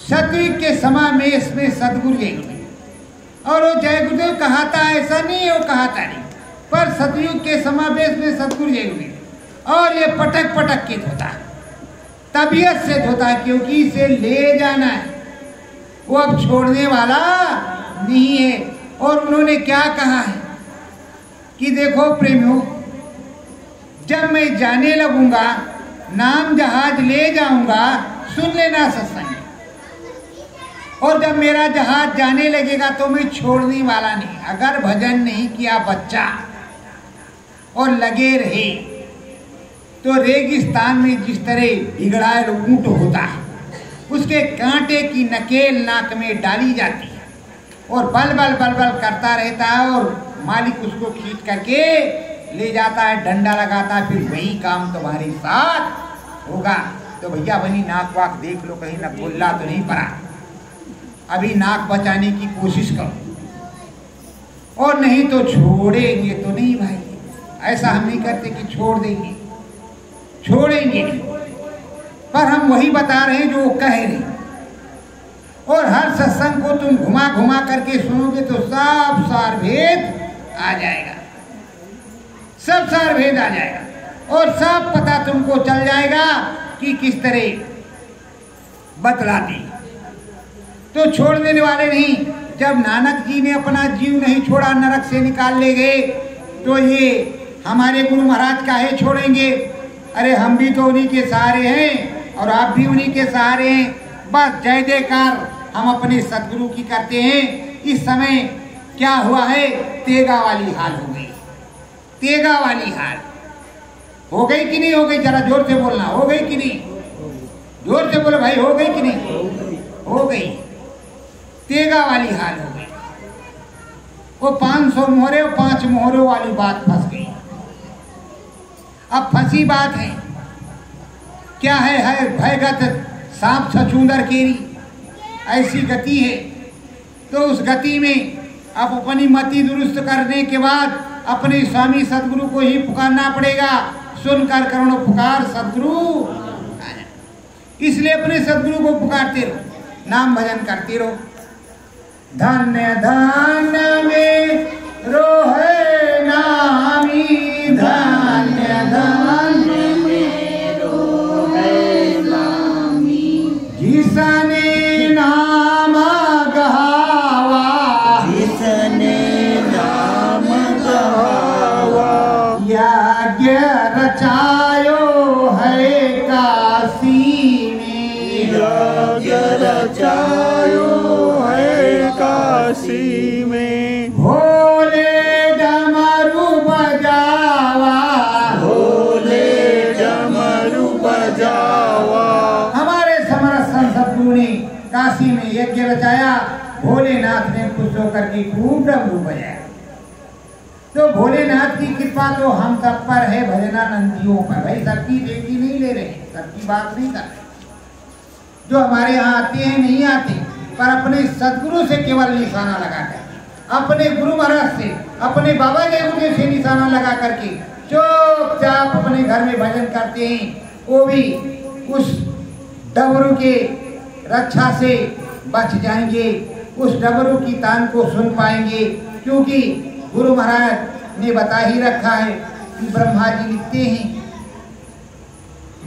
सतयुग के समय में इसमें सदगुरु जय गुरुदेव, और वो जय गुरुदेव कहाता ऐसा नहीं है, वो कहाता नहीं, पर सतयुग के समावेश में सदगुरु जय गुरुदेव। और ये पटक पटक के धोता है, तबीयत से धोता है, क्योंकि इसे ले जाना है, वो अब छोड़ने वाला नहीं है। और उन्होंने क्या कहा है कि देखो प्रेमियों, जब मैं जाने लगूंगा नाम जहाज ले जाऊंगा, सुन लेना सत्संग। और जब मेरा जहाज जाने लगेगा तो मैं छोड़ने वाला नहीं। अगर भजन नहीं किया बच्चा और लगे रहे तो रेगिस्तान में जिस तरह बिगड़ाए ऊंट होता है, उसके कांटे की नकेल नाक में डाली जाती है और बल बल बल बल करता रहता है, और मालिक उसको खींच करके ले जाता है, डंडा लगाता है, फिर वही काम तुम्हारे साथ होगा। तो भैया बनी नाक वाक देख लो, कहीं ना बोलना तो नहीं पड़ा। अभी नाक बचाने की कोशिश करो, और नहीं तो छोड़ेंगे तो नहीं भाई। ऐसा हम नहीं करते कि छोड़ देंगे, छोड़ेंगे नहीं, पर हम वही बता रहे हैं जो वो कह रहे। और हर सत्संग को तुम घुमा घुमा करके सुनोगे तो सब सार भेद आ जाएगा, सब सार भेद आ जाएगा, और सब पता तुमको चल जाएगा कि किस तरह बतलाती। तो छोड़ देने वाले नहीं। जब नानक जी ने अपना जीव नहीं छोड़ा, नरक से निकाल ले गए, तो ये हमारे गुरु महाराज काहे छोड़ेंगे? अरे हम भी तो उन्हीं के सहारे हैं और आप भी उन्हीं के सहारे हैं। बस जय जयकार हम अपने सदगुरु की करते हैं। इस समय क्या हुआ है, तेगा वाली हाल हो गई, तेगा वाली हाल हो गई कि नहीं हो गई? जरा जोर से बोलना, हो गई कि नहीं? जोर से बोलो भाई, हो गई कि नहीं? हो गई, तेगा वाली हाल हो गई। वो 500 मोहरे और 5 मोहरों वाली बात फंस गई। अब फंसी बात है क्या है भयगत सांप छछूंदर केरी, ऐसी गति है। तो उस गति में अब अपनी मति दुरुस्त करने के बाद अपने स्वामी सदगुरु को ही पुकारना पड़ेगा। सुनकर करुण पुकार सदगुरु, इसलिए अपने सदगुरु को पुकारते रहो, नाम भजन करते रहो। धन्य धन्य में रोहे ना रचायो है काशी में, यज्ञ रचायो है काशी में। भोले डमरू बजावा, भोले डमरू बजावा। हमारे समर्थ संत सद्गुरु ने काशी में यज्ञ रचाया, भोलेनाथ ने खुश होकर के खूब डमरू बजाया। तो भोलेनाथ की कृपा तो हम सब पर है, भजनानंदियों पर। भाई सबकी देवी नहीं ले रहे, सबकी बात नहीं कर रहे। जो हमारे यहाँ आते हैं नहीं आते, पर अपने सदगुरु से केवल निशाना लगाकर, अपने गुरु महाराज से, अपने बाबा जयगुरु से निशाना लगा करके चुपचाप अपने घर में भजन करते हैं। वो भी उस डमरू के रक्षा से बच जाएंगे, उस डमरू की तान को सुन पाएंगे। क्योंकि गुरु महाराज ने बता ही रखा है कि ब्रह्मा जी लिखते हैं,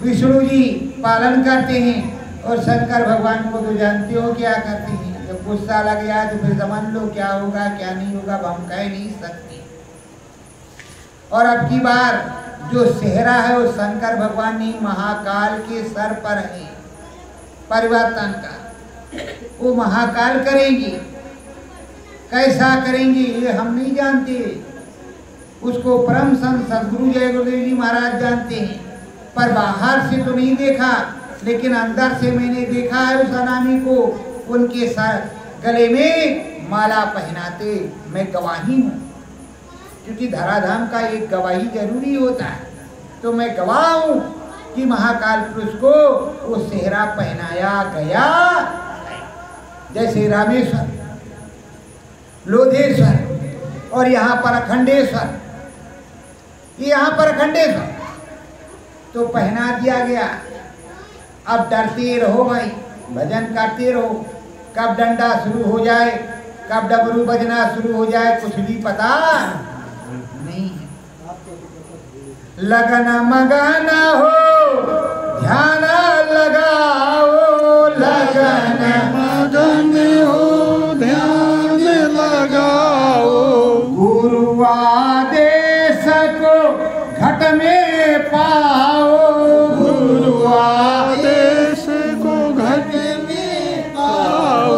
विष्णु जी पालन करते हैं, और शंकर भगवान को तो जानते हो क्या करते हैं। जब गुस्सा लग गया तो फिर समझ लो क्या होगा क्या नहीं होगा, हम कह नहीं सकते। और अब की बार जो सेहरा है वो शंकर भगवान ने महाकाल के सर पर है परिवर्तन का। वो महाकाल करेंगे, कैसा करेंगे ये हम नहीं जानते, उसको परम संत सद्गुरु जय गुरुदेव जी महाराज जानते हैं। पर बाहर से तो नहीं देखा, लेकिन अंदर से मैंने देखा है उस अनामी को उनके सर गले में माला पहनाते। मैं गवाही हूँ, क्योंकि धराधाम का एक गवाही जरूरी होता है। तो मैं गवाह हूँ कि महाकाल पुरुष को वो सेहरा पहनाया गया। जैसे रामेश्वर, लोधेश्वर और यहाँ पर अखंडेश्वर, यहाँ पर अखंडेश्वर तो पहना दिया गया। अब डरते रहो भाई, भजन करते रहो। कब डंडा शुरू हो जाए, कब डमरू बजना शुरू हो जाए, कुछ भी पता नहीं है। लगन मगन हो, ध्यान लगाओ, लगन मगन हो, ध्यान लगाओ। गुरु आदेश को घट में पाओ, गुरु आदेश को घट में पाओ।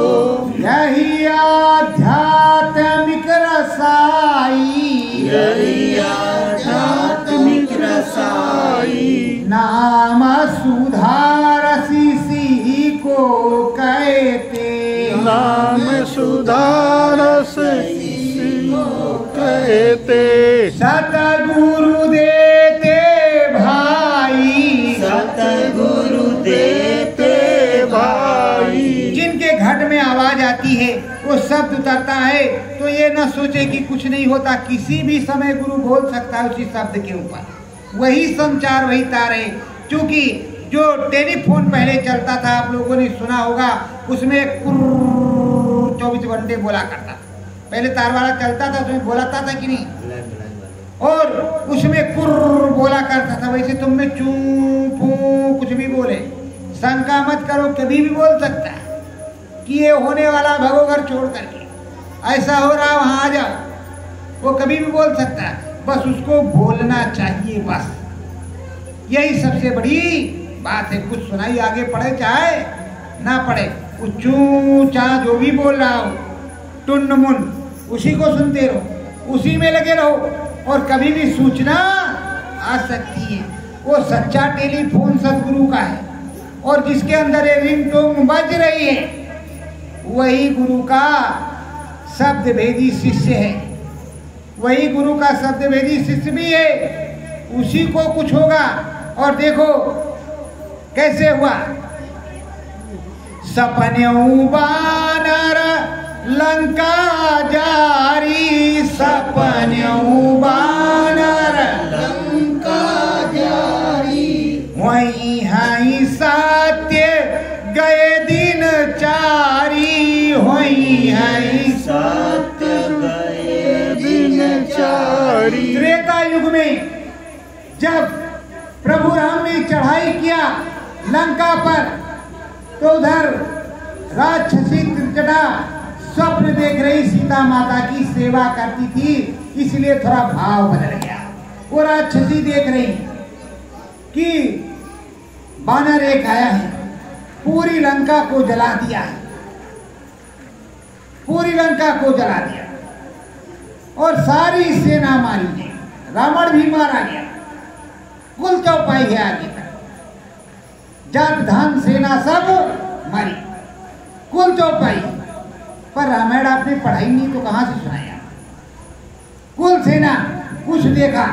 यही आध्यात्मिक रसाई, यही आध्यात्मिक रसाई। नाम सुधारस इसी को कहते, नाम सुधारस इसी को कहते। सतगुरु देते भाई, सतगुरु देते भाई। जिनके घट में आवाज आती है वो शब्द उतरता है, तो ये न सोचे कि कुछ नहीं होता। किसी भी समय गुरु बोल सकता है उसी शब्द के ऊपर, वही संचार वही तार है। क्योंकि जो टेलीफोन पहले चलता था, आप लोगों ने सुना होगा, उसमें 24 घंटे बोला करता था। पहले तार वाला चलता था, उसमें बोलाता था कि नहीं, और उसमें कुर्र बोला करता था। वैसे तुम में चू फू कुछ भी बोले, शंका मत करो, कभी भी बोल सकता है कि ये होने वाला भगो घर छोड़ करके, ऐसा हो रहा वहां आ जाओ। वो कभी भी बोल सकता है, बस उसको बोलना चाहिए। बस यही सबसे बड़ी बात है। कुछ सुनाई आगे पढ़े चाहे ना पढ़े, चू चाह जो भी बोल रहा हो, टुन मुन उसी को सुनते रहो, उसी में लगे रहो, और कभी भी सूचना आ सकती है। वो सच्चा टेलीफोन सदगुरु का है, और जिसके अंदर ये रिंगटोन बज रही है वही गुरु का शब्द भेदी शिष्य है, वही गुरु का शब्द भेदी शिष्य भी है। उसी को कुछ होगा। और देखो कैसे हुआ, सपन्यों बानर लंका जारी, सपन्यों बानर लंका जारी। वहीं हाई सत्य गए दिन चारी, वहीं हाई सत्य गए दिन चारी। त्रेता युग में जब प्रभु राम ने चढ़ाई किया लंका पर, तो उधर राक्षसी त्रिजटा स्वप्न देख रही सीता माता की सेवा करती थी, इसलिए थोड़ा भाव बदल गया। वो राक्षसी देख रही, कि वानर एक आया है, पूरी लंका को जला दिया है, पूरी लंका को जला दिया और सारी सेना मारी गई, रावण भी मारा गया, कुल चौपाई है आगे तक, जात धान सेना सब मारी, कुल चौपाई। पर रामायण आपने पढ़ाई नहीं तो कहां से सुनाया? कुल सेना कुछ देखा,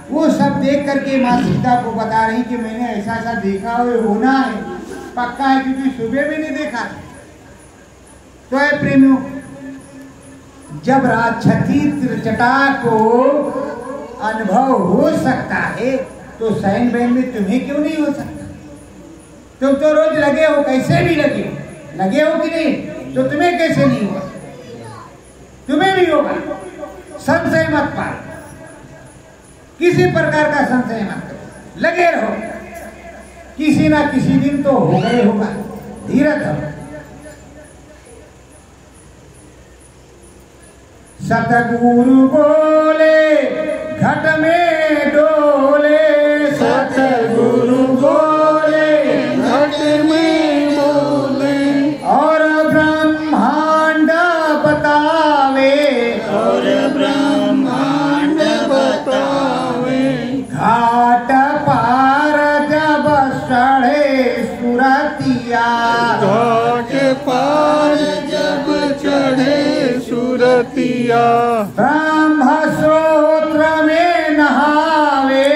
वो सब देख करके माँ सीता को बता रही कि मैंने ऐसा ऐसा देखा और होना है, पक्का है, क्योंकि सुबह भी नहीं देखा। तो है प्रेमियों, जब राजछत्री त्रिजटा को अनुभव हो सकता है तो सैन बहन में तुम्हें क्यों नहीं हो सकता? तुम तो रोज लगे हो, कैसे भी लगे हो कि नहीं? तो तुम्हें कैसे नहीं होगा? तुम्हें भी होगा। संशय मत पाओ, किसी प्रकार का संशय मत करो, लगे रहो, किसी ना किसी दिन तो हो गए होगा। धीरज धरो। सतगुरु बोले घट में डोले, सतगुरु बोले घट में बोले, और ब्रह्मांड बतावे, और ब्रह्मांड बतावे, घाट पार जब चढ़े सुरतिया, घाट पार जब चढ़े सुरतिया, ब्रह्म सूत्र में नहावे,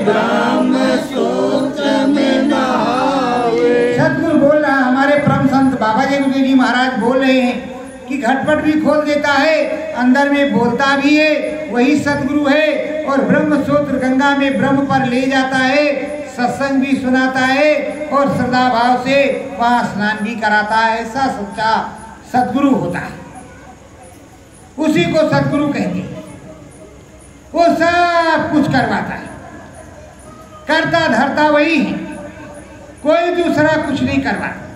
ब्रह्म सूत्र में नहावे। सतगुरु बोल रहा, हमारे परम संत बाबा जी महाराज बोल रहे हैं कि घटपट भी खोल देता है, अंदर में बोलता भी है, वही सतगुरु है। और ब्रह्म सूत्र गंगा में ब्रह्म पर ले जाता है, सत्संग भी सुनाता है और श्रद्धा भाव से वहां स्नान भी कराता है। ऐसा सच्चा सतगुरु होता है, उसी को सतगुरु कहते हैं। वो सब कुछ करवाता है, करता धरता वही है, कोई दूसरा कुछ नहीं करवाता,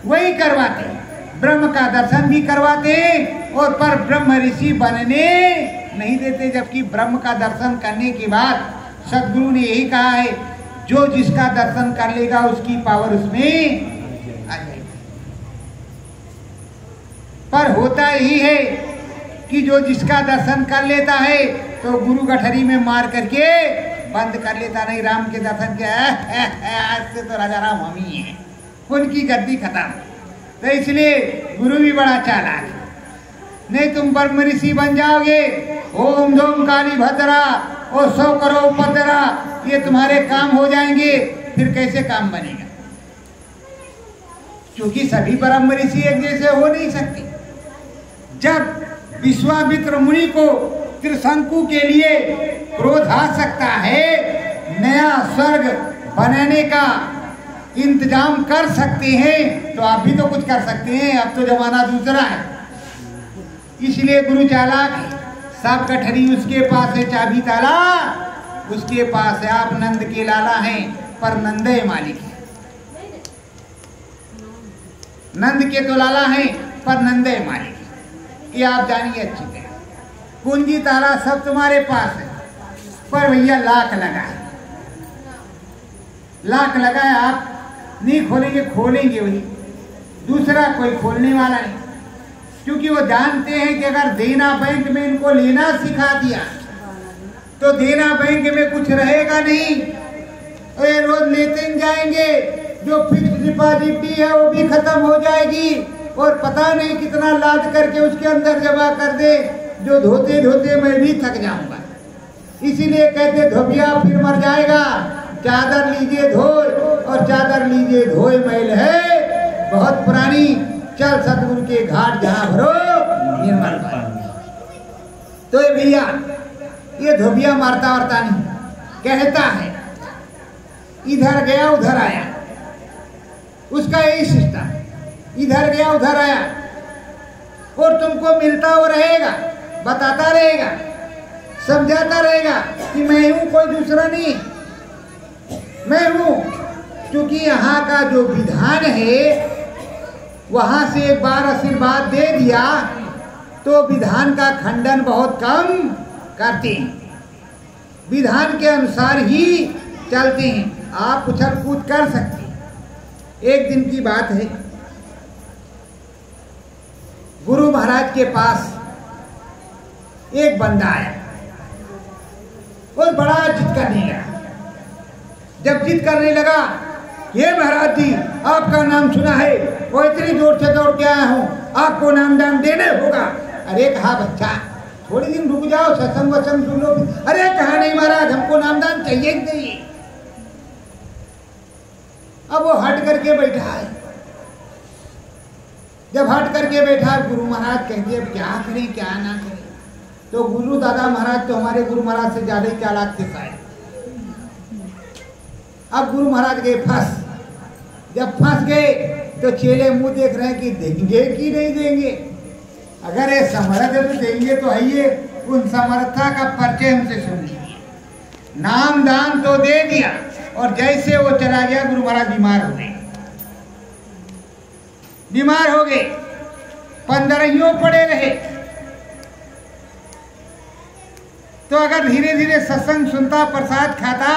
वही करवाते हैं। ब्रह्म का दर्शन भी करवाते हैं और पर ब्रह्म ऋषि बनने नहीं देते, जबकि ब्रह्म का दर्शन करने के बाद सतगुरु ने यही कहा है, जो जिसका दर्शन कर लेगा उसकी पावर उसमें आ जाएगी। पर होता यही है कि जो जिसका दर्शन कर लेता है तो गुरु गठरी में मार करके बंद कर लेता। नहीं, राम के दर्शन के आज से तो राजा राम हम ही हैं, उनकी गद्दी खत्म। तो इसलिए गुरु भी बड़ा चालाक है, नहीं तुम ब्रह्म ऋषि बन जाओगे, ओम धूम काली भद्रा और 100 करोड़ पदरा, ये तुम्हारे काम हो जाएंगे, फिर कैसे काम बनेगा? क्योंकि सभी ब्रह्म ऋषि एक जैसे हो नहीं सकते। जब विश्वामित्र मुनि को त्रिशंकु के लिए क्रोध आ सकता है, नया स्वर्ग बनाने का इंतजाम कर सकते हैं, तो आप भी तो कुछ कर सकते हैं। अब तो जमाना दूसरा है, इसलिए गुरु चालाक है। सब गठरी उसके पास है, चाबी ताला उसके पास है। आप नंद के लाला हैं पर नंदे मालिक है। नंद के तो लाला हैं पर नंदे मालिक है, ये आप जानिए अच्छी तरह। कुंजी ताला सब तुम्हारे पास है, पर भैया लाख लगा है, लाख लगा है, आप नहीं खोलेंगे, खोलेंगे वही, दूसरा कोई खोलने वाला नहीं। क्योंकि वो जानते हैं कि अगर देना बैंक में इनको लेना सिखा दिया तो देना बैंक में कुछ रहेगा नहीं, ये रोज लेते जाएंगे, जो फिक्स डिपॉजिट भी है वो भी खत्म हो जाएगी और पता नहीं कितना लाद करके उसके अंदर जमा कर दे, जो धोते धोते मैं भी थक जाऊंगा। इसीलिए कहते धोबिया फिर मर जाएगा, चादर लीजिए धोए और चादर लीजिए धोए मैल है बहुत पुरानी, चल सतगुरु के घाट जहां भरो निर्मल पानी। तो ये भैया ये धोबिया मारता वारता नहीं, कहता है इधर गया उधर आया, उसका यही सिस्टम, इधर गया उधर आया, और तुमको मिलता वो रहेगा, बताता रहेगा, समझाता रहेगा कि मैं हूं, कोई दूसरा नहीं, मैं हूं। क्योंकि यहाँ का जो विधान है वहां से एक बार आशीर्वाद दे दिया तो विधान का खंडन बहुत कम करते हैं, विधान के अनुसार ही चलते हैं। आप उछल कूद कर सकते। एक दिन की बात है, गुरु महाराज के पास एक बंदा आया और बड़ा जिद करने लगा। जब जिद करने लगा, ये महाराज जी आपका नाम सुना है, वो इतनी दूर से दौड़ के आया हूँ, आपको नाम दान देने होगा। अरे कहा बच्चा थोड़ी दिन रुक जाओ, सत्संग वत्संग सुन लो। अरे कहा नहीं महाराज, हमको नामदान चाहिए ही नहीं। अब वो हट करके बैठा है। जब हट करके बैठा, गुरु महाराज कहते अब क्या करें क्या ना करें। तो गुरु दादा महाराज तो हमारे गुरु महाराज से ज्यादा ही चालाक थे शायद। अब गुरु महाराज गए फंस। जब फंस गए तो चेले मुंह देख रहे हैं कि देंगे कि नहीं देंगे। अगर ये समर्थ है तो देंगे तो है। ये उन समर्थता का परिचय हमसे सुन लीजिए। नाम दान तो दे दिया और जैसे वो चला गया, गुरु महाराज बीमार हो गए। बीमार हो गए, 15 पड़े रहे। तो अगर धीरे धीरे सत्संग सुनता, प्रसाद खाता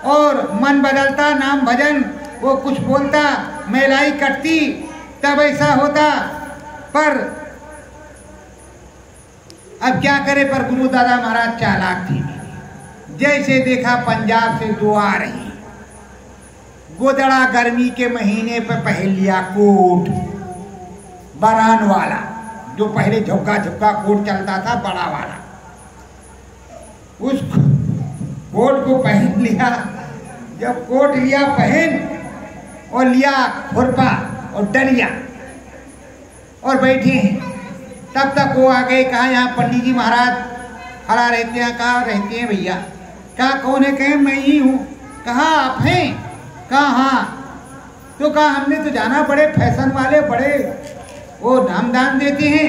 और मन बदलता, नाम भजन वो कुछ बोलता, मेलाई कटती, तब ऐसा होता। पर अब क्या करे, पर गुरु दादा महाराज चालाक थी। जैसे देखा पंजाब से 2 आ रही, गोदड़ा गर्मी के महीने पे पहन लिया कोट बरान वाला, जो पहले झुक्का झुक्का कोट चलता था बड़ा वाला, उस कोट को पहन लिया। जब कोट लिया पहन और लिया खुरपा और डलिया और बैठे हैं, तब तक वो आ गए। कहा यहाँ पंडित जी महाराज खड़ा रहते हैं। कहाँ रहते हैं भैया? कहा कौन है? कहे मैं ही हूँ। कहा आप हैं? कहा हाँ। तो कहा हमने तो जाना, बड़े फैशन वाले, बड़े वो नाम दान देते हैं,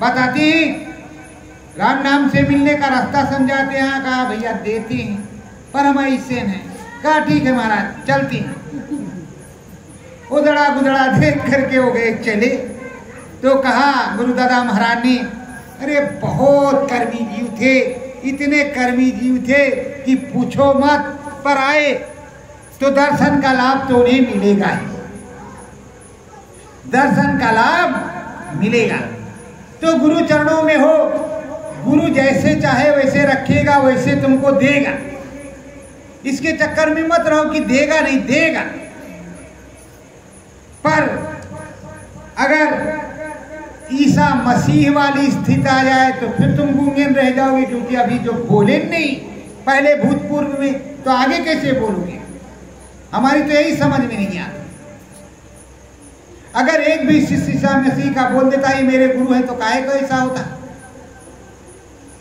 बताते हैं, राम नाम से मिलने का रास्ता समझाते हैं। कहा भैया देते हैं, पर हम ऐसे नहीं। कहा ठीक है महाराज चलती हैं। उधड़ा गुदड़ा देख करके हो गए चले। तो कहा गुरु दादा महाराज ने, अरे बहुत कर्मी जीव थे, इतने कर्मी जीव थे कि पूछो मत, पर आए तो दर्शन का लाभ तो उन्हें मिलेगा ही, दर्शन का लाभ मिलेगा। तो गुरु चरणों में हो, गुरु जैसे चाहे वैसे रखेगा, वैसे तुमको देगा। इसके चक्कर में मत रहो कि देगा नहीं, देगा। पर अगर ईसा मसीह वाली स्थिति आ जाए तो फिर तुम गूंगे रह जाओगे, क्योंकि अभी जो बोले नहीं पहले भूतपूर्व में, तो आगे कैसे बोलोगे? हमारी तो यही समझ में नहीं आता। अगर एक भी शिष्य ईसा मसीह का बोल देता है मेरे गुरु है, तो काहे को ऐसा होता?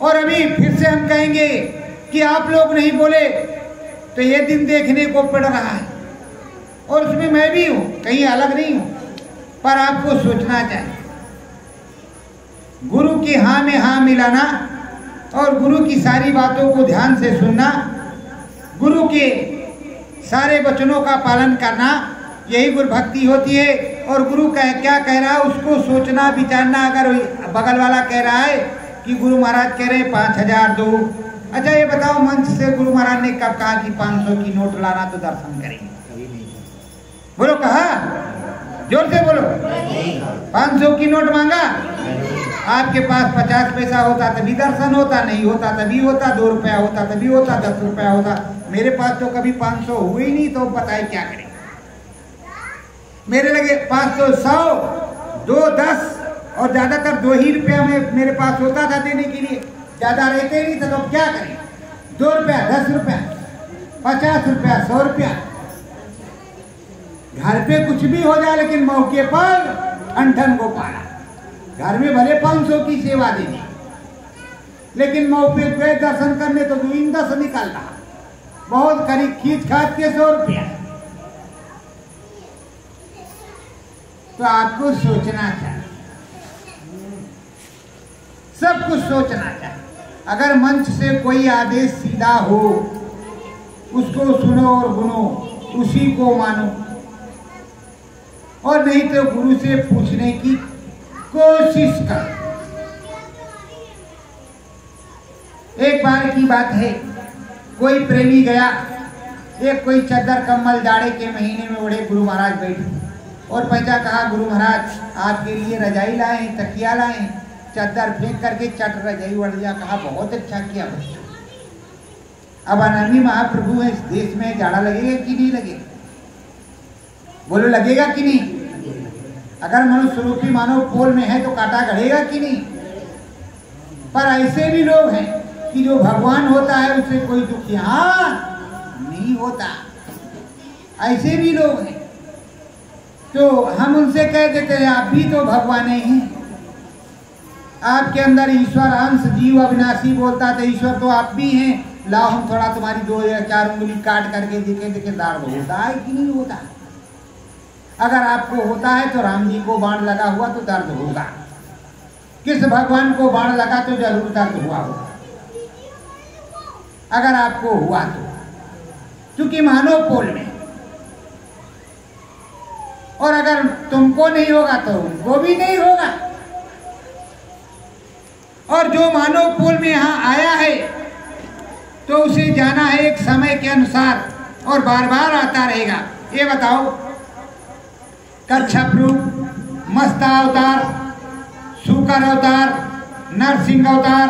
और अभी फिर से हम कहेंगे कि आप लोग नहीं बोले, तो ये दिन देखने को पड़ रहा है। और उसमें मैं भी हूं, कहीं अलग नहीं हूं। पर आपको सोचना चाहिए, गुरु की हाँ में हाँ मिलाना और गुरु की सारी बातों को ध्यान से सुनना, गुरु के सारे वचनों का पालन करना, यही गुरु भक्ति होती है। और गुरु क्या कह रहा है उसको सोचना विचारना। अगर बगल वाला कह रहा है कि गुरु महाराज कह रहे हैं 5000 दो, अच्छा ये बताओ मंच से गुरु महाराज ने कब कहा कि 500 की नोट लाना तो दर्शन करेंगे? बोलो, कहा? जोर से बोलो। 500 की नोट मांगा? आपके पास 50 पैसा होता तभी दर्शन होता, नहीं होता तभी होता, 2 रुपया होता तभी होता, 10 रुपया होता। मेरे पास तो कभी 500 हुए ही नहीं, तो बताए क्या करें? मेरे लगे 500, 100, 2, 10 और ज्यादातर 2 ही रुपया में मेरे पास होता था देने के लिए, ज्यादा रहते ही नहीं था। तो क्या करें? 2 रुपया, 10 रुपया, 50 रुपया, 100 रुपया। घर पे कुछ भी हो जाए, लेकिन मौके पर ठन को पाना। घर में भले 500 की सेवा देनी, लेकिन मौके पे दर्शन करने तो 2-10 निकल रहा, बहुत करीब खींच खाच के 100 रुपया। तो आपको सोचना चाहिए, सब कुछ सोचना चाहिए। अगर मंच से कोई आदेश सीधा हो, उसको सुनो और गुनो, उसी को मानो, और नहीं तो गुरु से पूछने की कोशिश कर। एक बार की बात है, कोई प्रेमी गया एक कोई चद्दर कम्बल जाड़े के महीने में ओढ़े गुरु महाराज बैठे और पैसा कहा गुरु महाराज आपके लिए रजाई लाए, तकिया लाए। चद्दर फेंक करके चट रजाई ओढ़ लिया। कहा बहुत अच्छा किया बच्चों। अब अनामी महाप्रभु है इस देश में, जाड़ा लगेगा कि नहीं लगेगा? बोलो लगेगा कि नहीं? अगर मनुष्य रूपी मानव पोल में है तो कांटा गढ़ेगा कि नहीं? पर ऐसे भी लोग हैं कि जो भगवान होता है उससे कोई दुख यहाँ नहीं होता। ऐसे भी लोग हैं तो हम उनसे कह देते हैं आप भी तो भगवान हैं, आपके अंदर ईश्वर अंश जीव अविनाशी बोलता था, ईश्वर तो आप भी हैं। लाओ हम थोड़ा तुम्हारी 2 या 4 उंगली काट करके देखे दर्द होता है कि नहीं होता? अगर आपको होता है तो राम जी को बाण लगा हुआ तो दर्द होगा, किस भगवान को बाण लगा तो जरूर दर्द हुआ होगा। अगर आपको हुआ तो, क्योंकि मानव पोल में, और अगर तुमको नहीं होगा तो उनको भी नहीं होगा। और जो मानव पोल में यहां आया है तो उसे जाना है एक समय के अनुसार और बार बार आता रहेगा। ये बताओ, कच्छप रूप, मस्ता अवतार, शुकर अवतार, नरसिंह अवतार,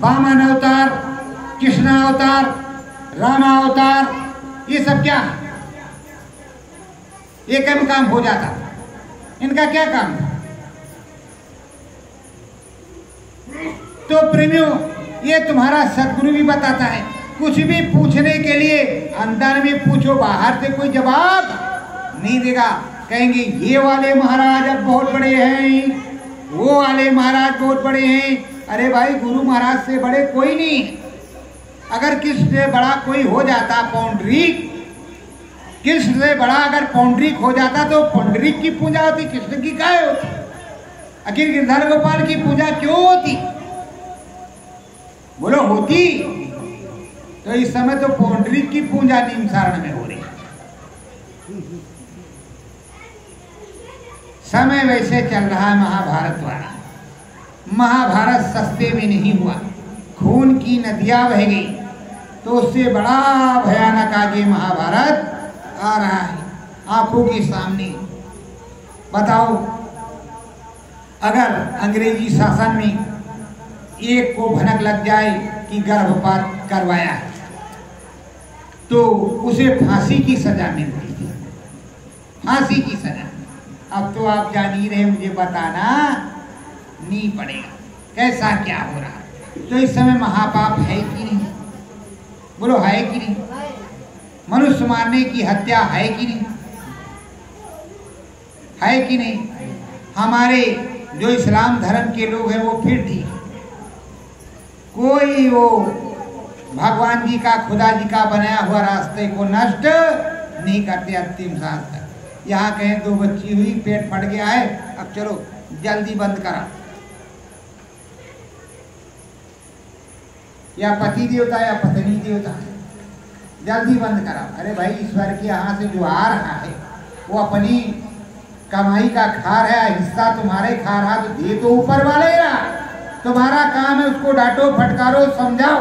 वामन अवतार, कृष्णा अवतार, रामा अवतार, ये सब क्या है? एक काम हो जाता, इनका क्या काम था? तो प्रेमियों, ये तुम्हारा सदगुरु भी बताता है, कुछ भी पूछने के लिए अंदर में पूछो, बाहर से कोई जवाब नहीं देगा। कहेंगे ये वाले महाराज अब बहुत बड़े हैं, वो वाले महाराज बहुत बड़े हैं। अरे भाई, गुरु महाराज से बड़े कोई नहीं। अगर किससे बड़ा कोई हो जाता पौंडरीक, किससे बड़ा अगर पौंडरीक हो जाता तो पौंडरीक की पूजा होती, कृष्ण की काय होती? आखिर गिरधर गोपाल की पूजा क्यों होती? बोलो होती तो इस समय तो पौंडरीक की पूजा निमसारण में हो रही। समय वैसे चल रहा है महाभारत वाला। महाभारत सस्ते में नहीं हुआ, खून की नदियां बह गई, तो उससे बड़ा भयानक आगे महाभारत आ रहा है आंखों के सामने। बताओ, अगर अंग्रेजी शासन में एक को भनक लग जाए कि गर्भपात करवाया है तो उसे फांसी की सजा मिलती थी, फांसी की सजा। अब तो आप जान ही रहे, मुझे बताना नहीं पड़ेगा कैसा क्या हो रहा है। तो इस समय महापाप है कि नहीं? बोलो है कि नहीं? मनुष्य मारने की हत्या है कि नहीं? है कि नहीं? हमारे जो इस्लाम धर्म के लोग हैं वो फिर ठीक, कोई वो भगवान जी का, खुदा जी का बनाया हुआ रास्ते को नष्ट नहीं करते अंतिम सांस तक। यहाँ कहें 2 बच्ची हुई, पेट फट गया है, अब चलो जल्दी बंद करा, या पति देवता या पत्नी देवता, जल्दी बंद करा। अरे भाई, ईश्वर के यहाँ से जो आ रहा है वो अपनी कमाई का खा रहा है, हिस्सा तुम्हारे खा रहा, तो दे तो ऊपर वाले रहा। तुम्हारा काम है उसको डांटो, फटकारो, समझाओ,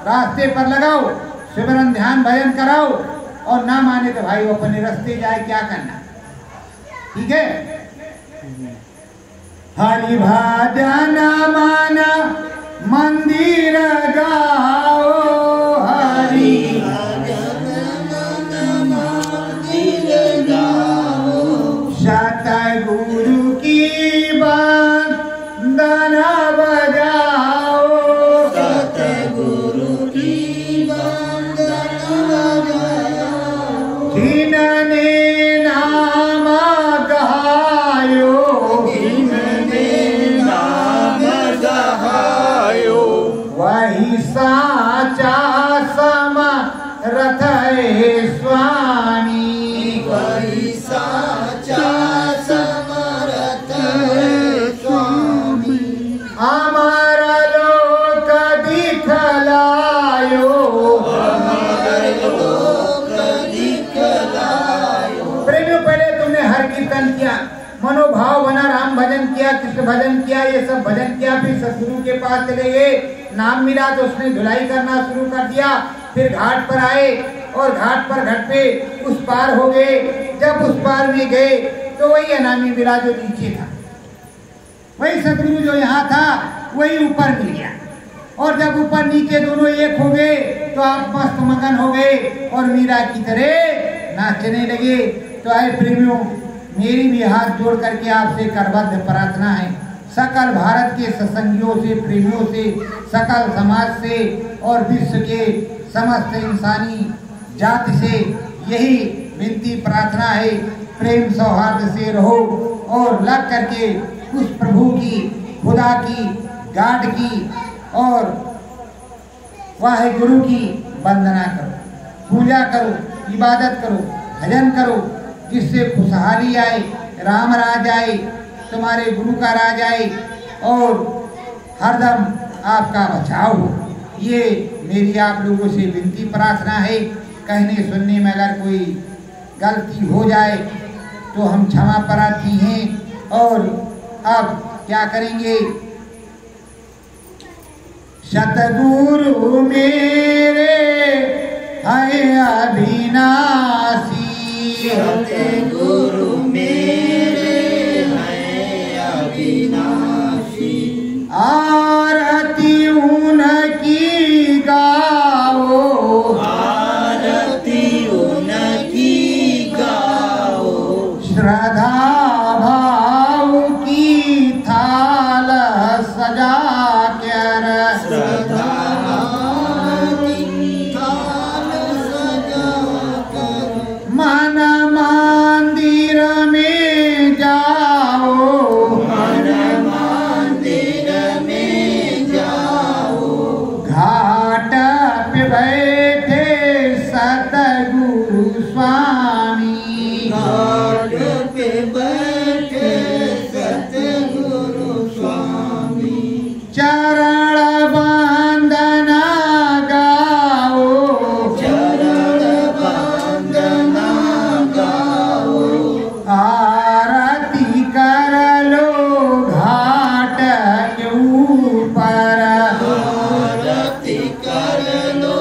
रास्ते पर लगाओ, सिमरन ध्यान भजन कराओ, और ना माने तो भाई वो अपने रास्ते जाए, क्या करना? ठीक है? हरि भजन माना मंदिर गाओ, हरि सतगुरु की वंदना बजाओ, सतगुरु की वंदना बजाओ, जिनने नाम गायो, जिनने नाम गायो, वही साचा समर्थ है स्वामी, वही साचा समर्थ है स्वामी। अमर लोक दिखलायो, अमर लोक दिखलायो। प्रेमियों, पहले तुमने हर कीर्तन किया, मनोभाव बना, राम भजन किया, कृष्ण भजन किया, ये सब भजन किया, फिर सतगुरु के पास चले गए, नाम मिला तो उसने धुलाई करना शुरू कर दिया, फिर घाट पर आए, और घाट पर घट पे उस पार हो गए। जब उस पार में गए तो वही अनामी मिला जो नीचे था, वही सतगुरु जो यहाँ था वही ऊपर मिल गया। और जब ऊपर नीचे दोनों एक हो गए तो आप मस्त मगन हो गए और मीरा की तरह नाचने लगे। तो आए प्रेमियों, मेरी भी हाथ जोड़ करके आपसे करबद्ध प्रार्थना है, सकल भारत के सत्संगियों से, प्रेमियों से, सकल समाज से और विश्व के समस्त इंसानी जाति से यही विनती प्रार्थना है, प्रेम सौहार्द से रहो और लग करके उस प्रभु की, खुदा की, गाड की और वाहेगुरु की वंदना करो, पूजा करो, इबादत करो, भजन करो, जिससे खुशहाली आए, राम राज आए, तुम्हारे गुरु का राज आए और हरदम आपका बचाव हो। ये मेरी आप लोगों से विनती प्रार्थना है। कहने सुनने में अगर कोई गलती हो जाए तो हम क्षमा प्रार्थी हैं। और अब क्या करेंगे? सतगुरु मेरे हैं अविनाशी, सतगुरु मेरे हैं अविनाशी, आरती उनकी गाओ, आरती उनकी गाओ, श्रद्धा भाव की थाल सजा कर, श्रद्धा की थाल सजा कर, मन मंदिर में जाओ, मन मंदिर में जाओ, घाट पे बैठे सतगुरु स्वामी, घाट पे बैठे सतगुरु स्वामी, चरण वंदना गाओ, चरण वंदना गाओ, आरती कर लो घाट के ऊपर, आरती कर लो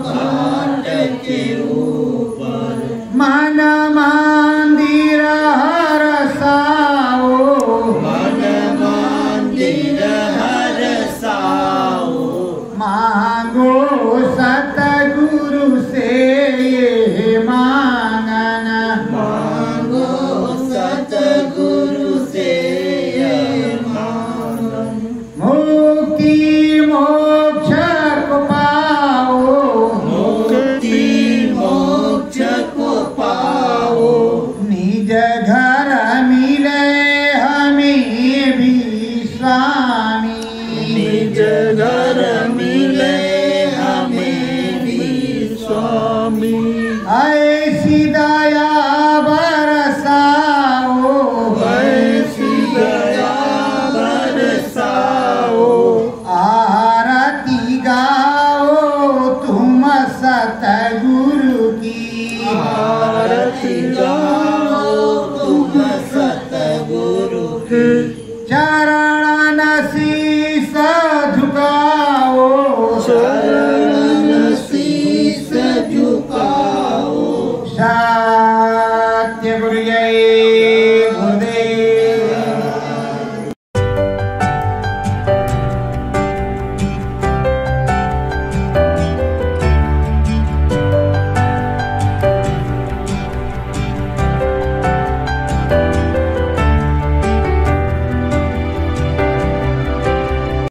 घाट के ऊपर, मन मंदिर हरसाओ, मन मंदिर हरसाओ, मांगो सतगुरु से ये मांगन, मांगो सतगुरु से ये मांगन, मुक्ति मोक्ष को पाओ, मुक्ति मोक्ष को पाओ, निज घर मिले हमें भी स्वामी, निज घर मिले हमें भी स्वामी, ऐसी दया बरसाओ, ऐसी दया बरसाओ, आरती गाओ तुम सतगुरु की, आरती गाओ तुम सतगुरु की, चरण शीस झुकाओ, चरण शीस झुकाओ, सत्य गुरु जय